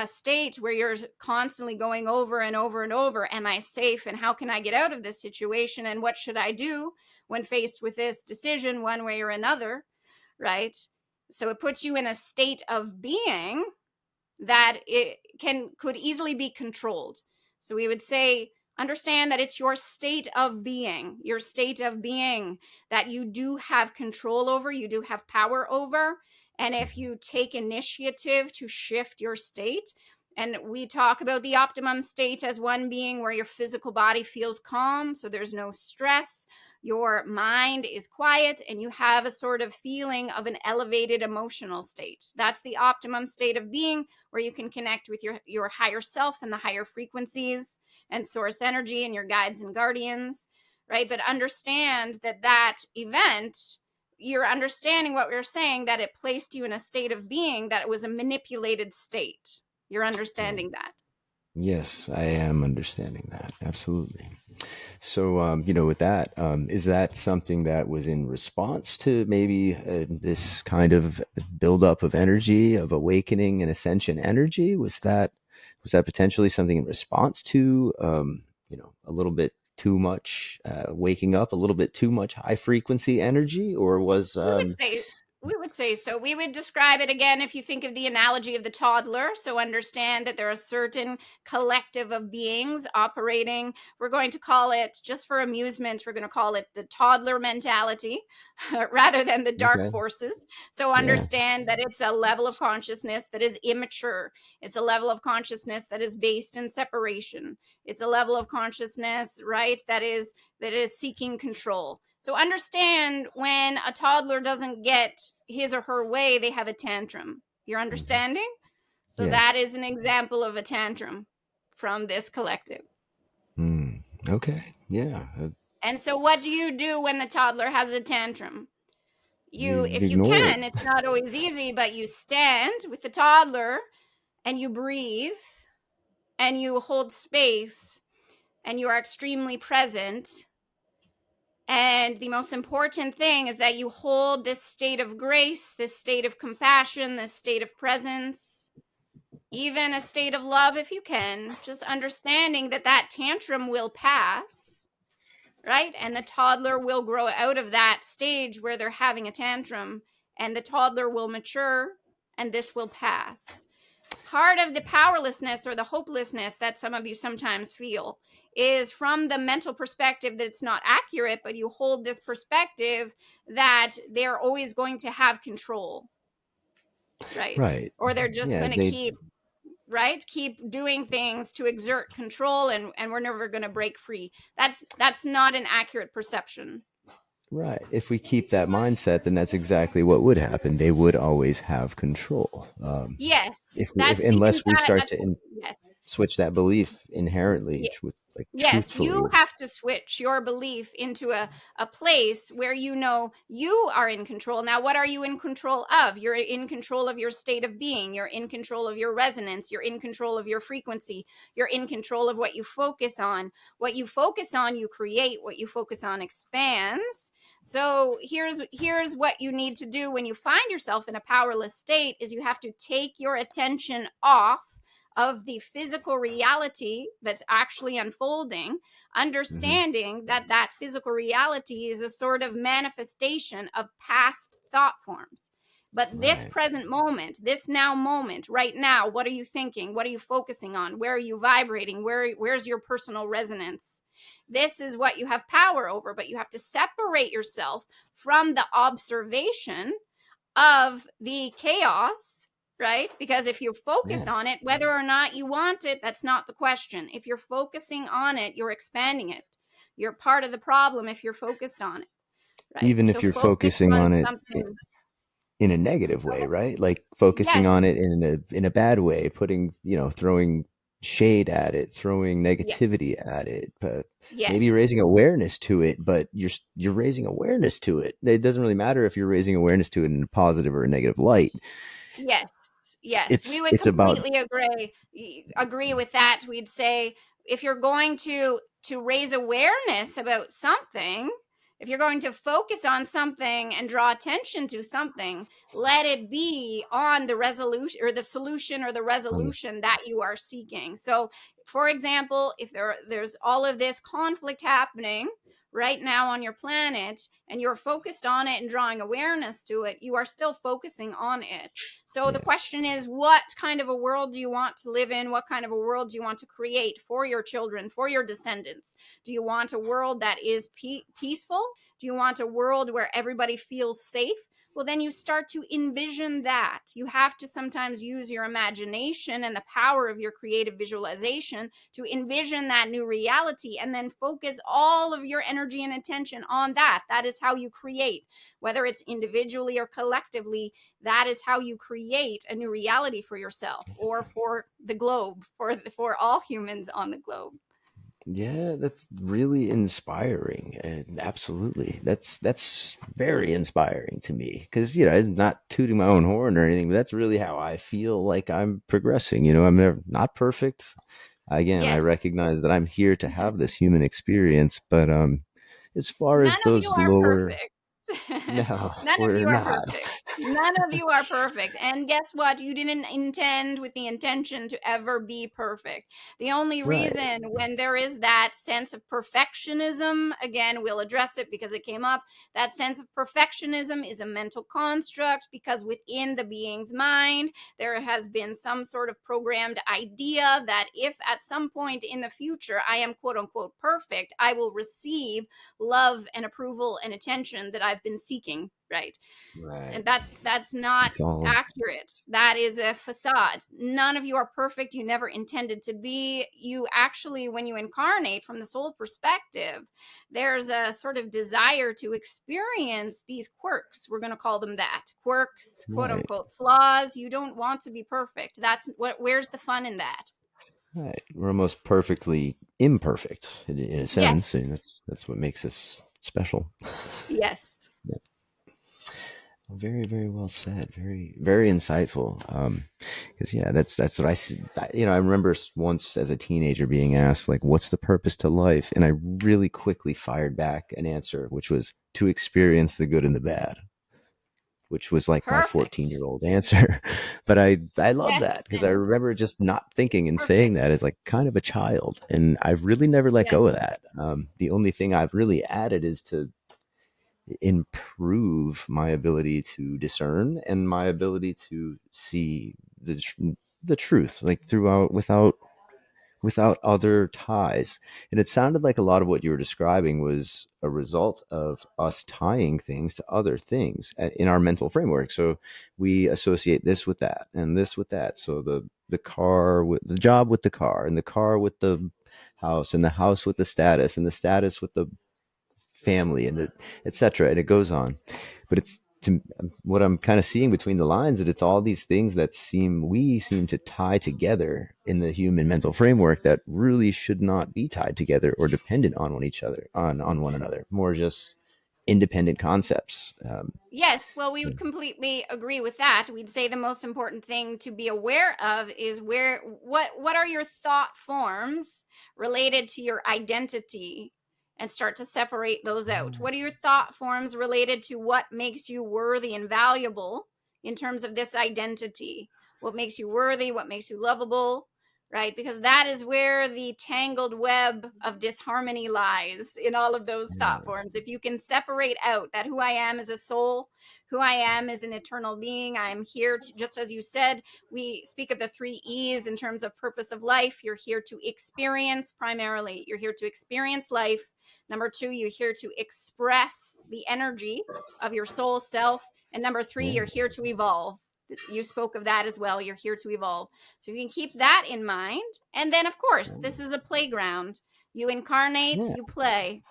state where you're constantly going over and over and over, am I safe? And how can I get out of this situation? And what should I do when faced with this decision, one way or another? Right. So it puts you in a state of being that it could easily be controlled. So we would say, understand that it's your state of being that you do have control over, you do have power over. And if you take initiative to shift your state, and we talk about the optimum state as one being where your physical body feels calm, so there's no stress, your mind is quiet, and you have a sort of feeling of an elevated emotional state. That's the optimum state of being, where you can connect with your higher self and the higher frequencies and source energy and your guides and guardians, right? But understand that event, you're understanding what we're saying, that it placed you in a state of being, that it was a manipulated state. You're understanding that. Yes, I am understanding that. Absolutely. So, with that, is that something that was in response to maybe this kind of buildup of energy, of awakening and ascension energy? Was that potentially something in response to, a little bit too much waking up, a little bit too much high frequency energy, or was We would say We would say so. We would describe it again if you think of the analogy of the toddler. So understand that there are a certain collective of beings operating. We're going to call it, just for amusement, we're going to call it the toddler mentality rather than the dark Okay. forces. So Yeah. understand that it's a level of consciousness that is immature. It's a level of consciousness that is based in separation. It's a level of consciousness, right, that is seeking control. So understand when a toddler doesn't get his or her way, they have a tantrum. You're Mhm. understanding? So that Yes. is an example of a tantrum from this collective. Mm. Okay. Yeah. And so what do you do when the toddler has a tantrum? You, You if you ignore it. can, it's not always easy, but you stand with the toddler and you breathe and you hold space and you are extremely present. And the most important thing is that you hold this state of grace, this state of compassion, this state of presence, even a state of love if you can, just understanding that that tantrum will pass, right? And the toddler will grow out of that stage where they're having a tantrum, and the toddler will mature, and this will pass. Part of the powerlessness or the hopelessness that some of you sometimes feel is from the mental perspective that it's not accurate, but you hold this perspective that they're always going to have control, right? Right. Or they're just Yeah. going to keep doing things to exert control, and we're never going to break free. That's not an accurate perception. Right. If we keep that mindset, then that's exactly what would happen. They would always have control. Yes, If that's the unless we inside. start That's, to yes. switch that belief inherently, like Yes, truthfully. you have to switch your belief into a place where you know you are in control. Now, what are you in control of? You're in control of your state of being. You're in control of your resonance. You're in control of your frequency. You're in control of what you focus on. What you focus on, you create. What you focus on expands. So here's what you need to do when you find yourself in a powerless state is you have to take your attention off of the physical reality that's actually unfolding, Hmm. understanding that that physical reality is a sort of manifestation of past thought forms. But this Right. present moment, this now moment, right now, what are you thinking? What are you focusing on? Where are you vibrating? Where's your personal resonance? This is what you have power over, but you have to separate yourself from the observation of the chaos, right? Because if you focus on Yes. it, whether or not you want it, that's not the question. If you're focusing on it, you're expanding it. You're part of the problem if you're focused on it, right? Even So if you're focus focusing on on it something. in a negative way, right? Like focusing Yes, on it in a bad way, putting, throwing shade at it, throwing yes, negativity at it, but maybe yes, raising awareness to it, but you're raising awareness to it. It doesn't really matter if you're raising awareness to it in a positive or a negative light. yes, yes. We It's would it's about completely agree with that. We'd say if you're going to raise awareness about something, if you're going to focus on something and draw attention to something, let it be on the resolution or the solution or the on resolution that you are seeking. So, for example, if there's all of this conflict happening right now on your planet and you're focused on it and drawing awareness to it, you are still focusing on it. So the yes, question is, what kind of a world do you want to live in? What kind of a world do you want to create for your children, for your descendants? Do you want a world that is peaceful? Do you want a world where everybody feels safe? Well, then you start to envision that. You have to sometimes use your imagination and the power of your creative visualization to envision that new reality and then focus all of your energy and attention on that. That is how you create, whether it's individually or collectively. That is how you create a new reality for yourself or for the globe, for all humans on the globe. yeah, that's really inspiring, and absolutely, that's very inspiring to me because I'm not tooting my own horn or anything, but that's really how I feel like I'm progressing. I'm not perfect. Again, I Yes. recognize that I'm here to have this human experience, but as far None as of you those are lower, perfect. no, None of we're you are not. perfect. None of you are perfect. And guess what? You didn't intend with the intention to ever be perfect. The only Right. reason when there is that sense of perfectionism, again, we'll address it because it came up, that sense of perfectionism is a mental construct because within the being's mind, there has been some sort of programmed idea that if at some point in the future I am quote unquote perfect, I will receive love and approval and attention that I've been seeking, right? Right. And that's not It's all accurate. That is a facade. None of you are perfect. You never intended to be. You actually, when you incarnate from the soul perspective, there's a sort of desire to experience these quirks. We're going to call them that, quirks, quote right. unquote flaws. You don't want to be perfect. That's what, where's the fun in that? Right. We're almost perfectly imperfect in a sense, Yes. and that's what makes us special. Yes. Yeah. Very, very well said. Very, very insightful. Because yeah, that's what I see. I remember once as a teenager being asked, like, "What's the purpose to life?" And I really quickly fired back an answer, which was to experience the good and the bad, which was like my Perfect. 14-year-old answer. But I love Yes. that because I remember just not thinking and saying that Perfect. as like kind of a child, and I've really never let go Yes. of that. The only thing I've really added is to improve my ability to discern and my ability to see the truth, like throughout, without other ties. And it sounded like a lot of what you were describing was a result of us tying things to other things in our mental framework. So we associate this with that and this with that. So the car with the job with the car, and the car with the house, and the house with the status, and the status with the family, and the etc. And it goes on. But it's to what I'm kind of seeing between the lines, that it's all these things that we seem to tie together in the human mental framework that really should not be tied together or dependent on one another. More just independent concepts. Yes, well, we would completely agree with that. We'd say the most important thing to be aware of is what are your thought forms related to your identity, and start to separate those out. What are your thought forms related to what makes you worthy and valuable in terms of this identity? What makes you worthy, what makes you lovable, right? Because that is where the tangled web of disharmony lies in all of those thought forms. If you can separate out that who I am is a soul, who I am is an eternal being, I'm here to, just as you said, we speak of the 3 E's in terms of purpose of life. You're here to experience primarily, you're here to experience life. Number 2, you're here to express the energy of your soul self. And number 3, Yeah, you're here to evolve. You spoke of that as well. You're here to evolve. So you can keep that in mind. And then, of course, this is a playground. You incarnate, yeah, you play,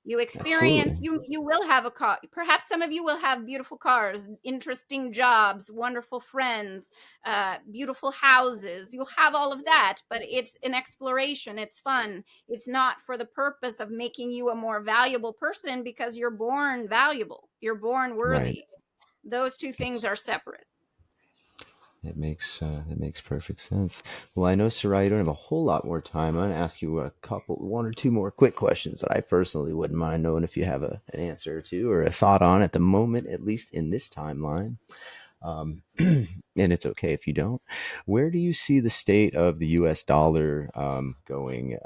you experience, absolutely, you will have a car. Perhaps some of you will have beautiful cars, interesting jobs, wonderful friends, beautiful houses. You'll have all of that, but it's an exploration. It's fun. It's not for the purpose of making you a more valuable person, because you're born valuable. You're born right. worthy. Those two things It's are separate. It makes perfect sense. Well, I know, Sarai, you don't have a whole lot more time. I'm going to ask you one or two more quick questions that I personally wouldn't mind knowing if you have an answer to or a thought on at the moment, at least in this timeline. And it's okay if you don't. Where do you see the state of the U.S. dollar going,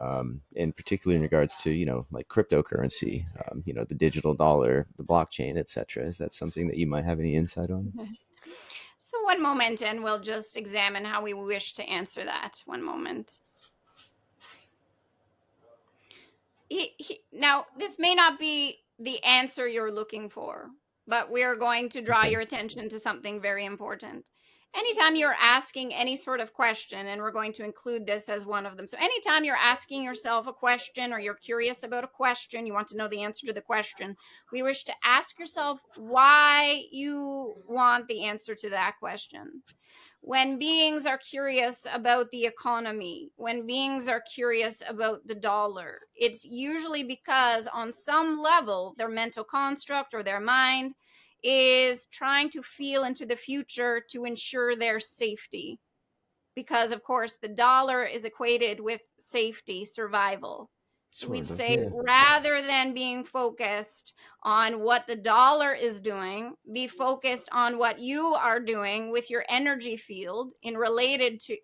in particular in regards to, like cryptocurrency, the digital dollar, the blockchain, etc.? Is that something that you might have any insight on? So, one moment, and we'll just examine how we wish to answer that. One moment. Now, this may not be the answer you're looking for, but we're going to draw Okay. your attention to something very important. Anytime you're asking any sort of question, and we're going to include this as one of them. So, anytime you're asking yourself a question, or you're curious about a question, you want to know the answer to the question, we wish to ask yourself why you want the answer to that question. When beings are curious about the economy, when beings are curious about the dollar, it's usually because on some level, their mental construct or their mind is trying to feel into the future to ensure their safety. Because, of course, the dollar is equated with safety, survival. We'd Sort of, say yeah. rather than being focused on what the dollar is doing, be focused on what you are doing with your energy field in related to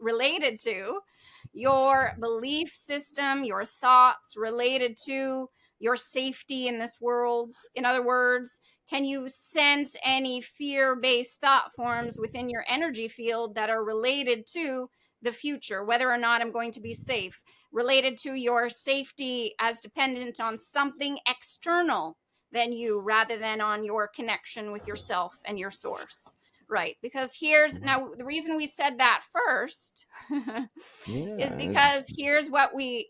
your belief system, your thoughts, related to your safety in this world. In other words, can you sense any fear-based thought forms within your energy field that are related to the future, whether or not I'm going to be safe, related to your safety as dependent on something external than you rather than on your connection with yourself and your source? Right. Because here's now the reason we said that first is Yeah, because here's what we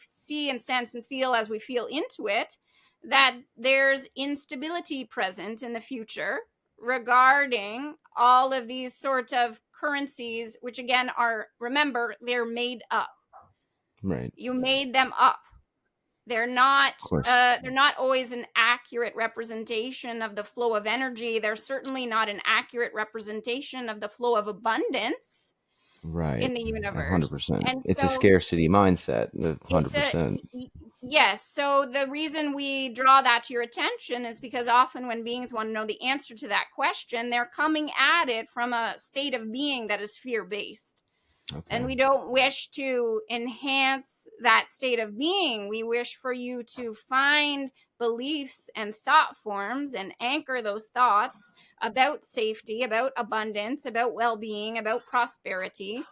see and sense and feel as we feel into it, that there's instability present in the future regarding all of these sort of currencies, which again are, remember, they're made up. right. You made them up. They're not Of course. they're not always an accurate representation of the flow of energy. They're certainly not an accurate representation of the flow of abundance Right. in the universe. 100%. And It's a so scarcity mindset. it's a 100%. yes, so the reason we draw that to your attention is because often when beings want to know the answer to that question, they're coming at it from a state of being that is fear based. And Okay. we don't wish to enhance that state of being. We wish for you to find beliefs and thought forms and anchor those thoughts about safety, about abundance, about well being, about prosperity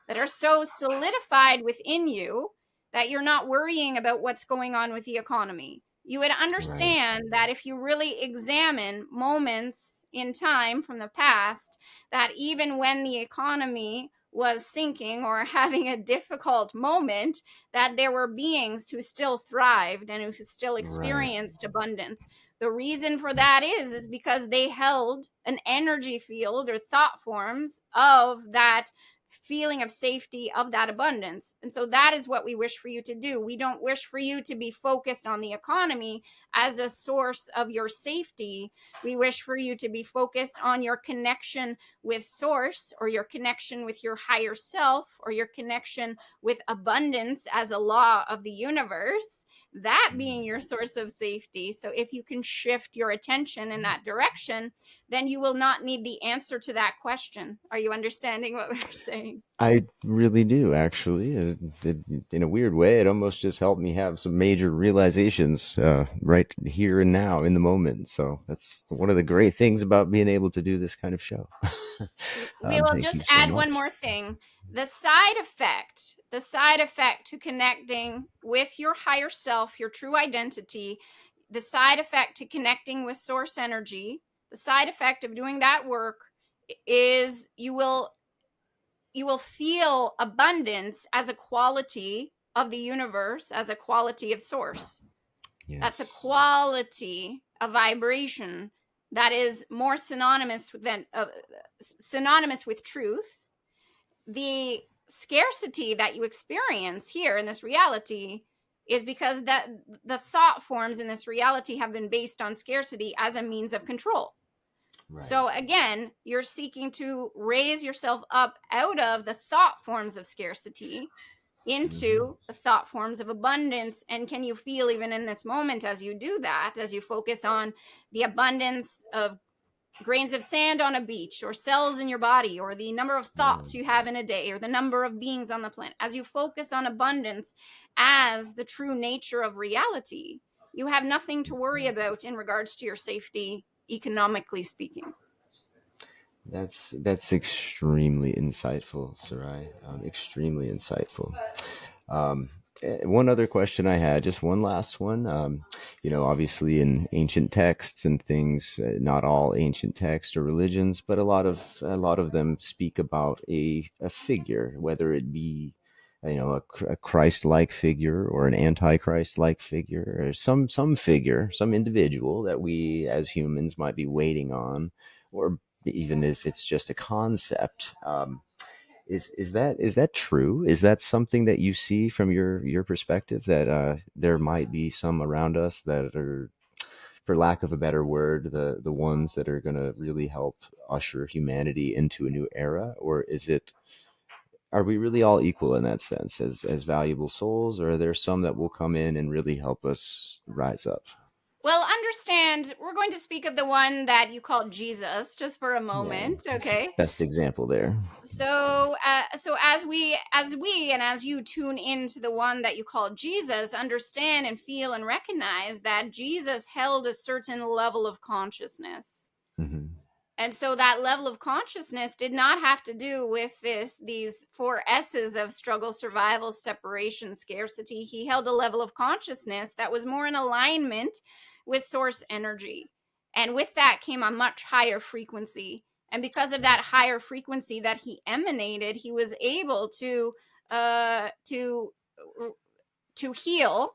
that are so solidified within you that you're not worrying about what's going on with the economy. You would Right. understand that if you really examine moments in time from the past, that even when the economy was sinking or having a difficult moment, that there were beings who still thrived and who still Right. experienced abundance. The reason for that is because they held an energy field or thought forms of that feeling of safety, of that abundance. And so that is what we wish for you to do. We don't wish for you to be focused on the economy as a source of your safety. We wish for you to be focused on your connection with source, or your connection with your higher self, or your connection with abundance as a law of the universe, that being your source of safety. So if you can shift your attention in that direction, then you will not need the answer to that question. Are you understanding what we're saying? I really do, actually. In a weird way, it almost just helped me have some major realizations right here and now in the moment. So that's one of the great things about being able to do this kind of show. We will Thank you just so add one much. more thing. The side effect to connecting with your higher self, your true identity, the side effect to connecting with source energy, the side effect of doing that work is you will feel abundance as a quality of the universe, as a quality of source. That's a Yes. quality, a vibration that is more synonymous with truth. The scarcity that you experience here in this reality is because that the thought forms in this reality have been based on scarcity as a means of control. Right. So again, you're seeking to raise yourself up out of the thought forms of scarcity Hmm. into the thought forms of abundance. And can you feel, even in this moment, as you do that, as you focus on the abundance of grains of sand on a beach, or cells in your body, or the number of Oh, thoughts you have in a day, or the number of beings on the planet, as you focus on abundance as the true nature of reality, you have nothing to worry about in regards to your safety, economically speaking. that's extremely insightful, Sarai. Extremely insightful. Um, one other question I had, just one last one. Obviously in ancient texts and things, not all ancient texts or religions, but a lot of them speak about a figure, whether it be a Christ-like figure or an antichrist-like figure, or some figure, some individual that we as humans might be waiting on, or even if it's just a concept. Is that true? Is that something that you see from your perspective, that there might be some around us that are, for lack of a better word, the ones that are going to really help usher humanity into a new era? Or are we really all equal in that sense as valuable souls, or are there some that will come in and really help us rise up? Well, understand, we're going to speak of the one that you call Jesus just for a Yeah, moment, that's the okay? best example there. So as we and as you tune into the one that you call Jesus, understand and feel and recognize that Jesus held a certain level of consciousness. Mm-hmm. And so that level of consciousness did not have to do with these four S's of struggle, survival, separation, scarcity. He held a level of consciousness that was more in alignment with source energy. And with that came a much higher frequency. And because of that higher frequency that he emanated, he was able uh to to heal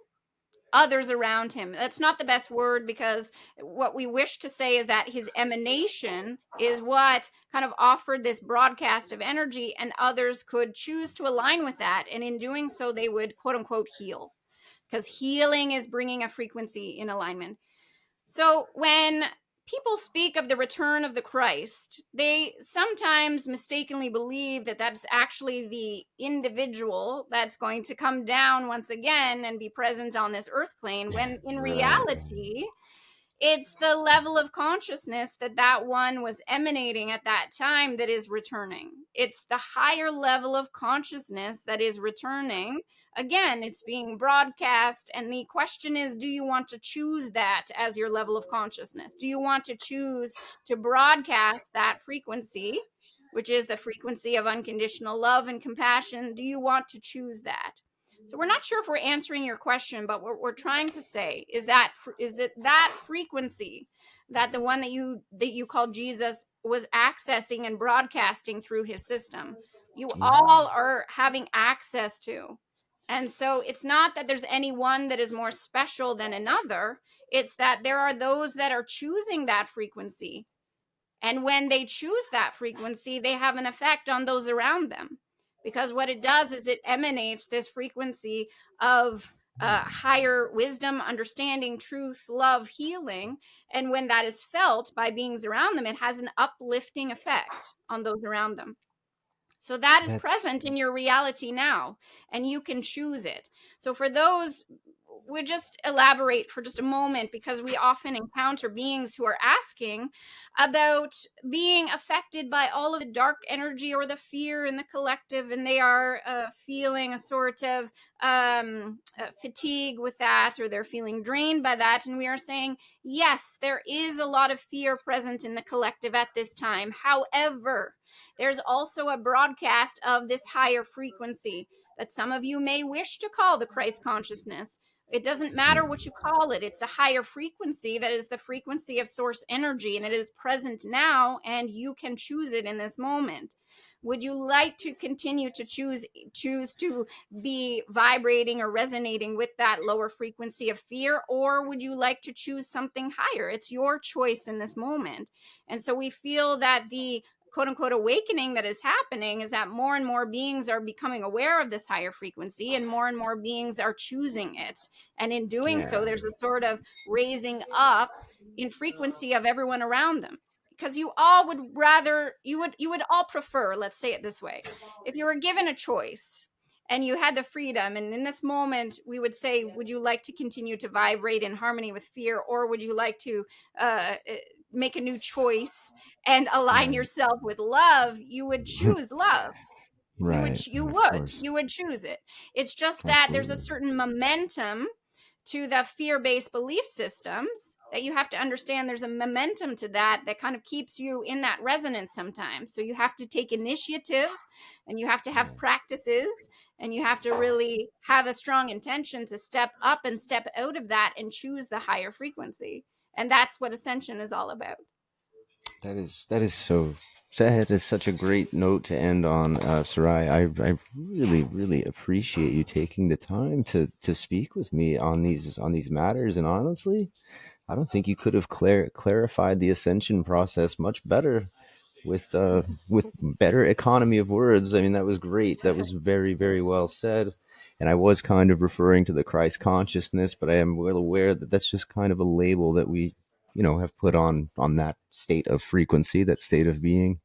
others around him. That's not the best word, because what we wish to say is that his emanation is what kind of offered this broadcast of energy, and others could choose to align with that. And in doing so, they would quote unquote heal, because healing is bringing a frequency in alignment. So when people speak of the return of the Christ, they sometimes mistakenly believe that that's actually the individual that's going to come down once again and be present on this earth plane, when in Right. reality, it's the level of consciousness that that one was emanating at that time that is returning. It's the higher level of consciousness that is returning. Again, it's being broadcast, and the question is, do you want to choose that as your level of consciousness? Do you want to choose to broadcast that frequency, which is the frequency of unconditional love and compassion? Do you want to choose that? So we're not sure if we're answering your question, but what we're trying to say is that is it that frequency that the one that you called Jesus was accessing and broadcasting through his system, you Yeah. all are having access to. And so it's not that there's any one that is more special than another. It's that there are those that are choosing that frequency. And when they choose that frequency, they have an effect on those around them. Because what it does is it emanates this frequency of higher wisdom, understanding, truth, love, healing. And when that is felt by beings around them, it has an uplifting effect on those around them. So that is That's present in your reality now, and you can choose it. So for those, we just elaborate for just a moment, because we often encounter beings who are asking about being affected by all of the dark energy or the fear in the collective, and they are feeling a sort of fatigue with that, or they're feeling drained by that. And we are saying, yes, there is a lot of fear present in the collective at this time. However, there's also a broadcast of this higher frequency that some of you may wish to call the Christ consciousness. It doesn't matter what you call it. It's a higher frequency that is the frequency of source energy, and it is present now, and you can choose it in this moment. Would you like to continue to choose to be vibrating or resonating with that lower frequency of fear, or would you like to choose something higher? It's your choice in this moment. And so we feel that the quote unquote awakening that is happening is that more and more beings are becoming aware of this higher frequency, and more beings are choosing it. And in doing yeah. so, there's a sort of raising up in frequency of everyone around them. Because you all would rather, you would all prefer, let's say it this way, if you were given a choice and you had the freedom, and in this moment we would say, would you like to continue to vibrate in harmony with fear, or would you like to make a new choice and align Right. yourself with love? You would choose love. Right. You Of would course. you would choose it. It's just that there's a Absolutely. certain momentum to the fear-based belief systems that you have to understand. There's a momentum to that that kind of keeps you in that resonance sometimes. So you have to take initiative, and you have to Yeah. have practices, and you have to really have a strong intention to step up and step out of that and choose the higher frequency. And that's what Ascension is all about. That is such a great note to end on, Sarai. I really appreciate you taking the time to speak with me on these matters. And honestly, I don't think you could have clarified the ascension process much better with better economy of words. I mean, that was great. That was very well said. And I was kind of referring to the Christ consciousness, but I am well aware that that's just kind of a label that we, have put on that state of frequency, that state of being.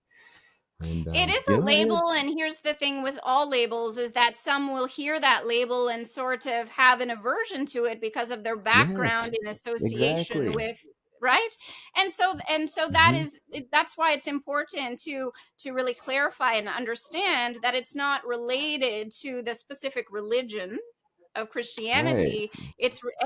And It is you a know, I, label, and here's the thing with all labels is that some will hear that label and sort of have an aversion to it because of their yes, background in association exactly. with, right? And so that Hmm. is that's why it's important to really clarify and understand that it's not related to the specific religion of Right. Christianity.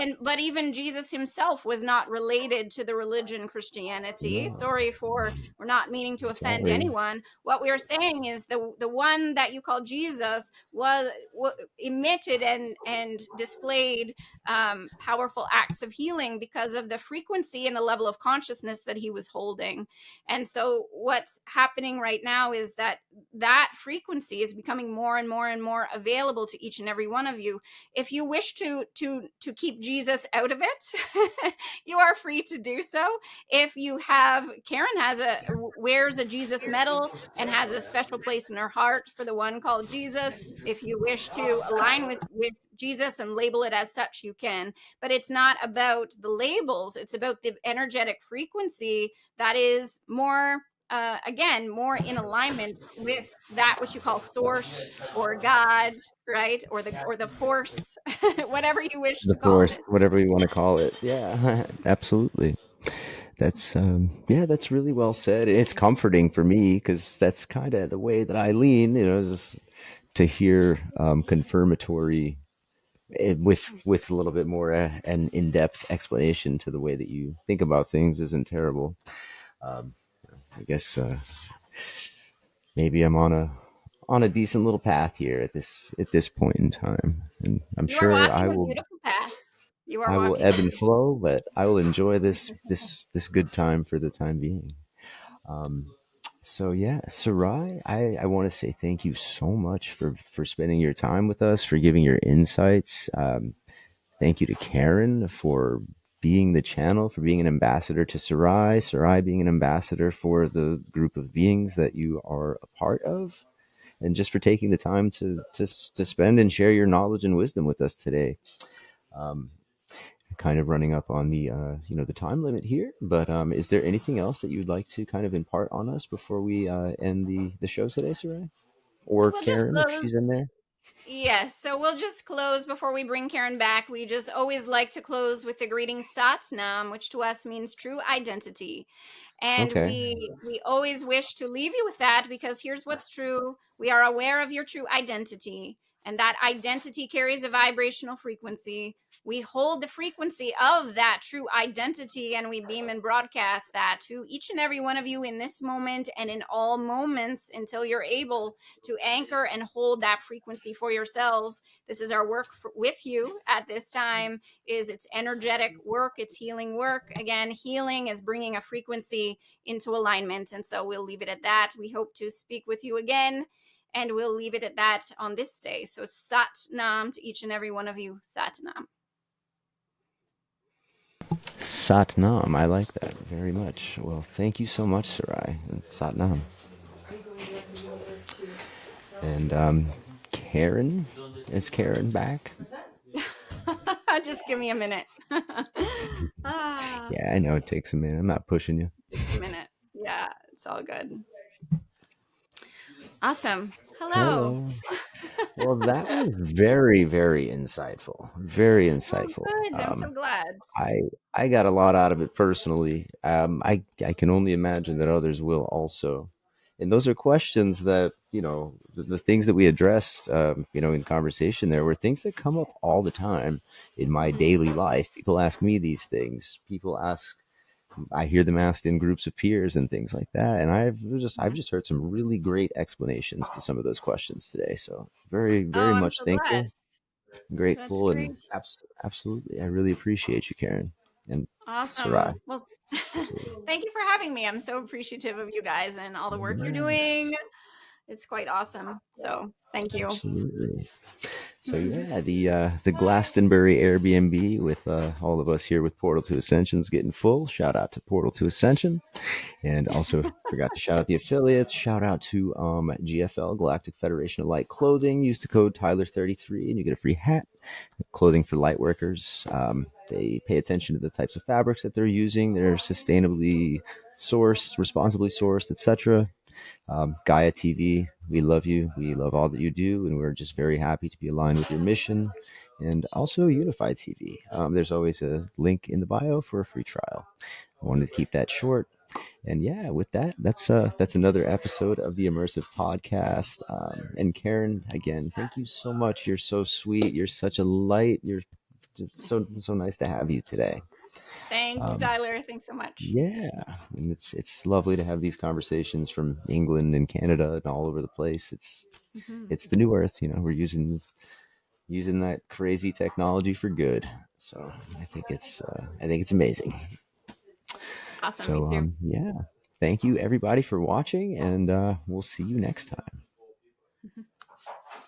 And but even Jesus himself was not related to the religion Christianity. No, Sorry for, we're not meaning to offend sorry. anyone. What we are saying is the one that you call Jesus was emitted and displayed powerful acts of healing because of the frequency and the level of consciousness that he was holding. And so what's happening right now is that that frequency is becoming more and more and more available to each and every one of you. If you wish to keep Jesus out of it, you are free to do so. If you have, Karen has a wears a Jesus medal and has a special place in her heart for the one called Jesus. If you wish to align with Jesus and label it as such, you can. But it's not about the labels, it's about the energetic frequency that is more again, more in alignment with that which you call source or God, right? Or the force, whatever you wish The to call force, it. whatever you want to call it. Yeah, absolutely. That's yeah, that's really well said. It's comforting for me because that's kind of the way that I lean. You know, just to hear confirmatory with a little bit more an in-depth explanation to the way that you think about things isn't terrible. Um, I guess maybe I'm on a decent little path here at this point in time, and I'm You are sure walking a beautiful path. You are I will walking a ebb and beautiful. flow, but I will enjoy this good time for the time being. Um, so yeah, Sarai, I want to say thank you so much for spending your time with us, for giving your insights. Thank you to Karen for being the channel, for being an ambassador to Sarai, Sarai being an ambassador for the group of beings that you are a part of, and just for taking the time to spend and share your knowledge and wisdom with us today. Um, Kind of running up on the you know, the time limit here, but is there anything else that you'd like to kind of impart on us before we end the show today, Sarai, So or we'll just Karen if close. she's in there? Yes, so we'll just close before we bring Karen back. We just always like to close with the greeting Sat Nam, which to us means true identity. And Okay. we always wish to leave you with that because here's what's true. We are aware of your true identity, and that identity carries a vibrational frequency. We hold the frequency of that true identity and we beam and broadcast that to each and every one of you in this moment and in all moments until you're able to anchor and hold that frequency for yourselves. This is our work with you at this time. Is it's energetic work, it's healing work. Again, healing is bringing a frequency into alignment, and so we'll leave it at that. We hope to speak with you again, and we'll leave it at that on this day. So Sat Nam to each and every one of you. Sat Nam. Satnam, I like that very much. Well, thank you so much, Sarai. And Satnam. And Karen, is Karen back? Just give me a minute. Ah, Yeah, I know it takes a minute. I'm not pushing you. just a minute. Yeah, it's all good. Awesome. Hello. Hello. Well, that was very, very insightful. Very Oh, insightful. good. I'm so glad. I I got a lot out of it personally. I can only imagine that others will also. And those are questions that, you know, the things that we addressed, you know, in conversation there were things that come up all the time in my Mhm. daily life. People ask me these things. People ask, I hear them asked in groups of peers and things like that. And I've Mhm. just heard some really great explanations to some of those questions today. So very, Oh, very I'm much so glad. thankful, That's grateful, and great. absolutely, I really appreciate you, Karen and Sarai. Awesome. Well, Absolutely. thank you for having me. I'm so appreciative of you guys and all the work you're Yes, doing. It's quite awesome. So, thank you. absolutely. So Mhm. yeah, the Glastonbury Airbnb with all of us here with Portal to Ascension's getting full. Shout out to Portal to Ascension, and also forgot to shout out the affiliates. Shout out to GFL Galactic Federation of Light Clothing. Use the code Tyler33 and you get a free hat. Clothing for light workers. They pay attention to the types of fabrics that they're using. They're sustainably sourced, responsibly sourced, etc. Gaia TV, we love you. We love all that you do, and we're just very happy to be aligned with your mission. And also Unified TV. There's always a link in the bio for a free trial. I wanted to keep that short. And yeah, with that, that's another episode of the Immersive Podcast. And Karen, again, thank you so much. You're so sweet. You're such a light. You're so nice to have you today. Thank you, Tyler. Thanks so much. Yeah, and it's lovely to have these conversations from England and Canada and all over the place. It's the new Earth. We're using that crazy technology for good. So I think it's amazing. Awesome. Me So too. yeah, thank you everybody for watching, and we'll see you next time.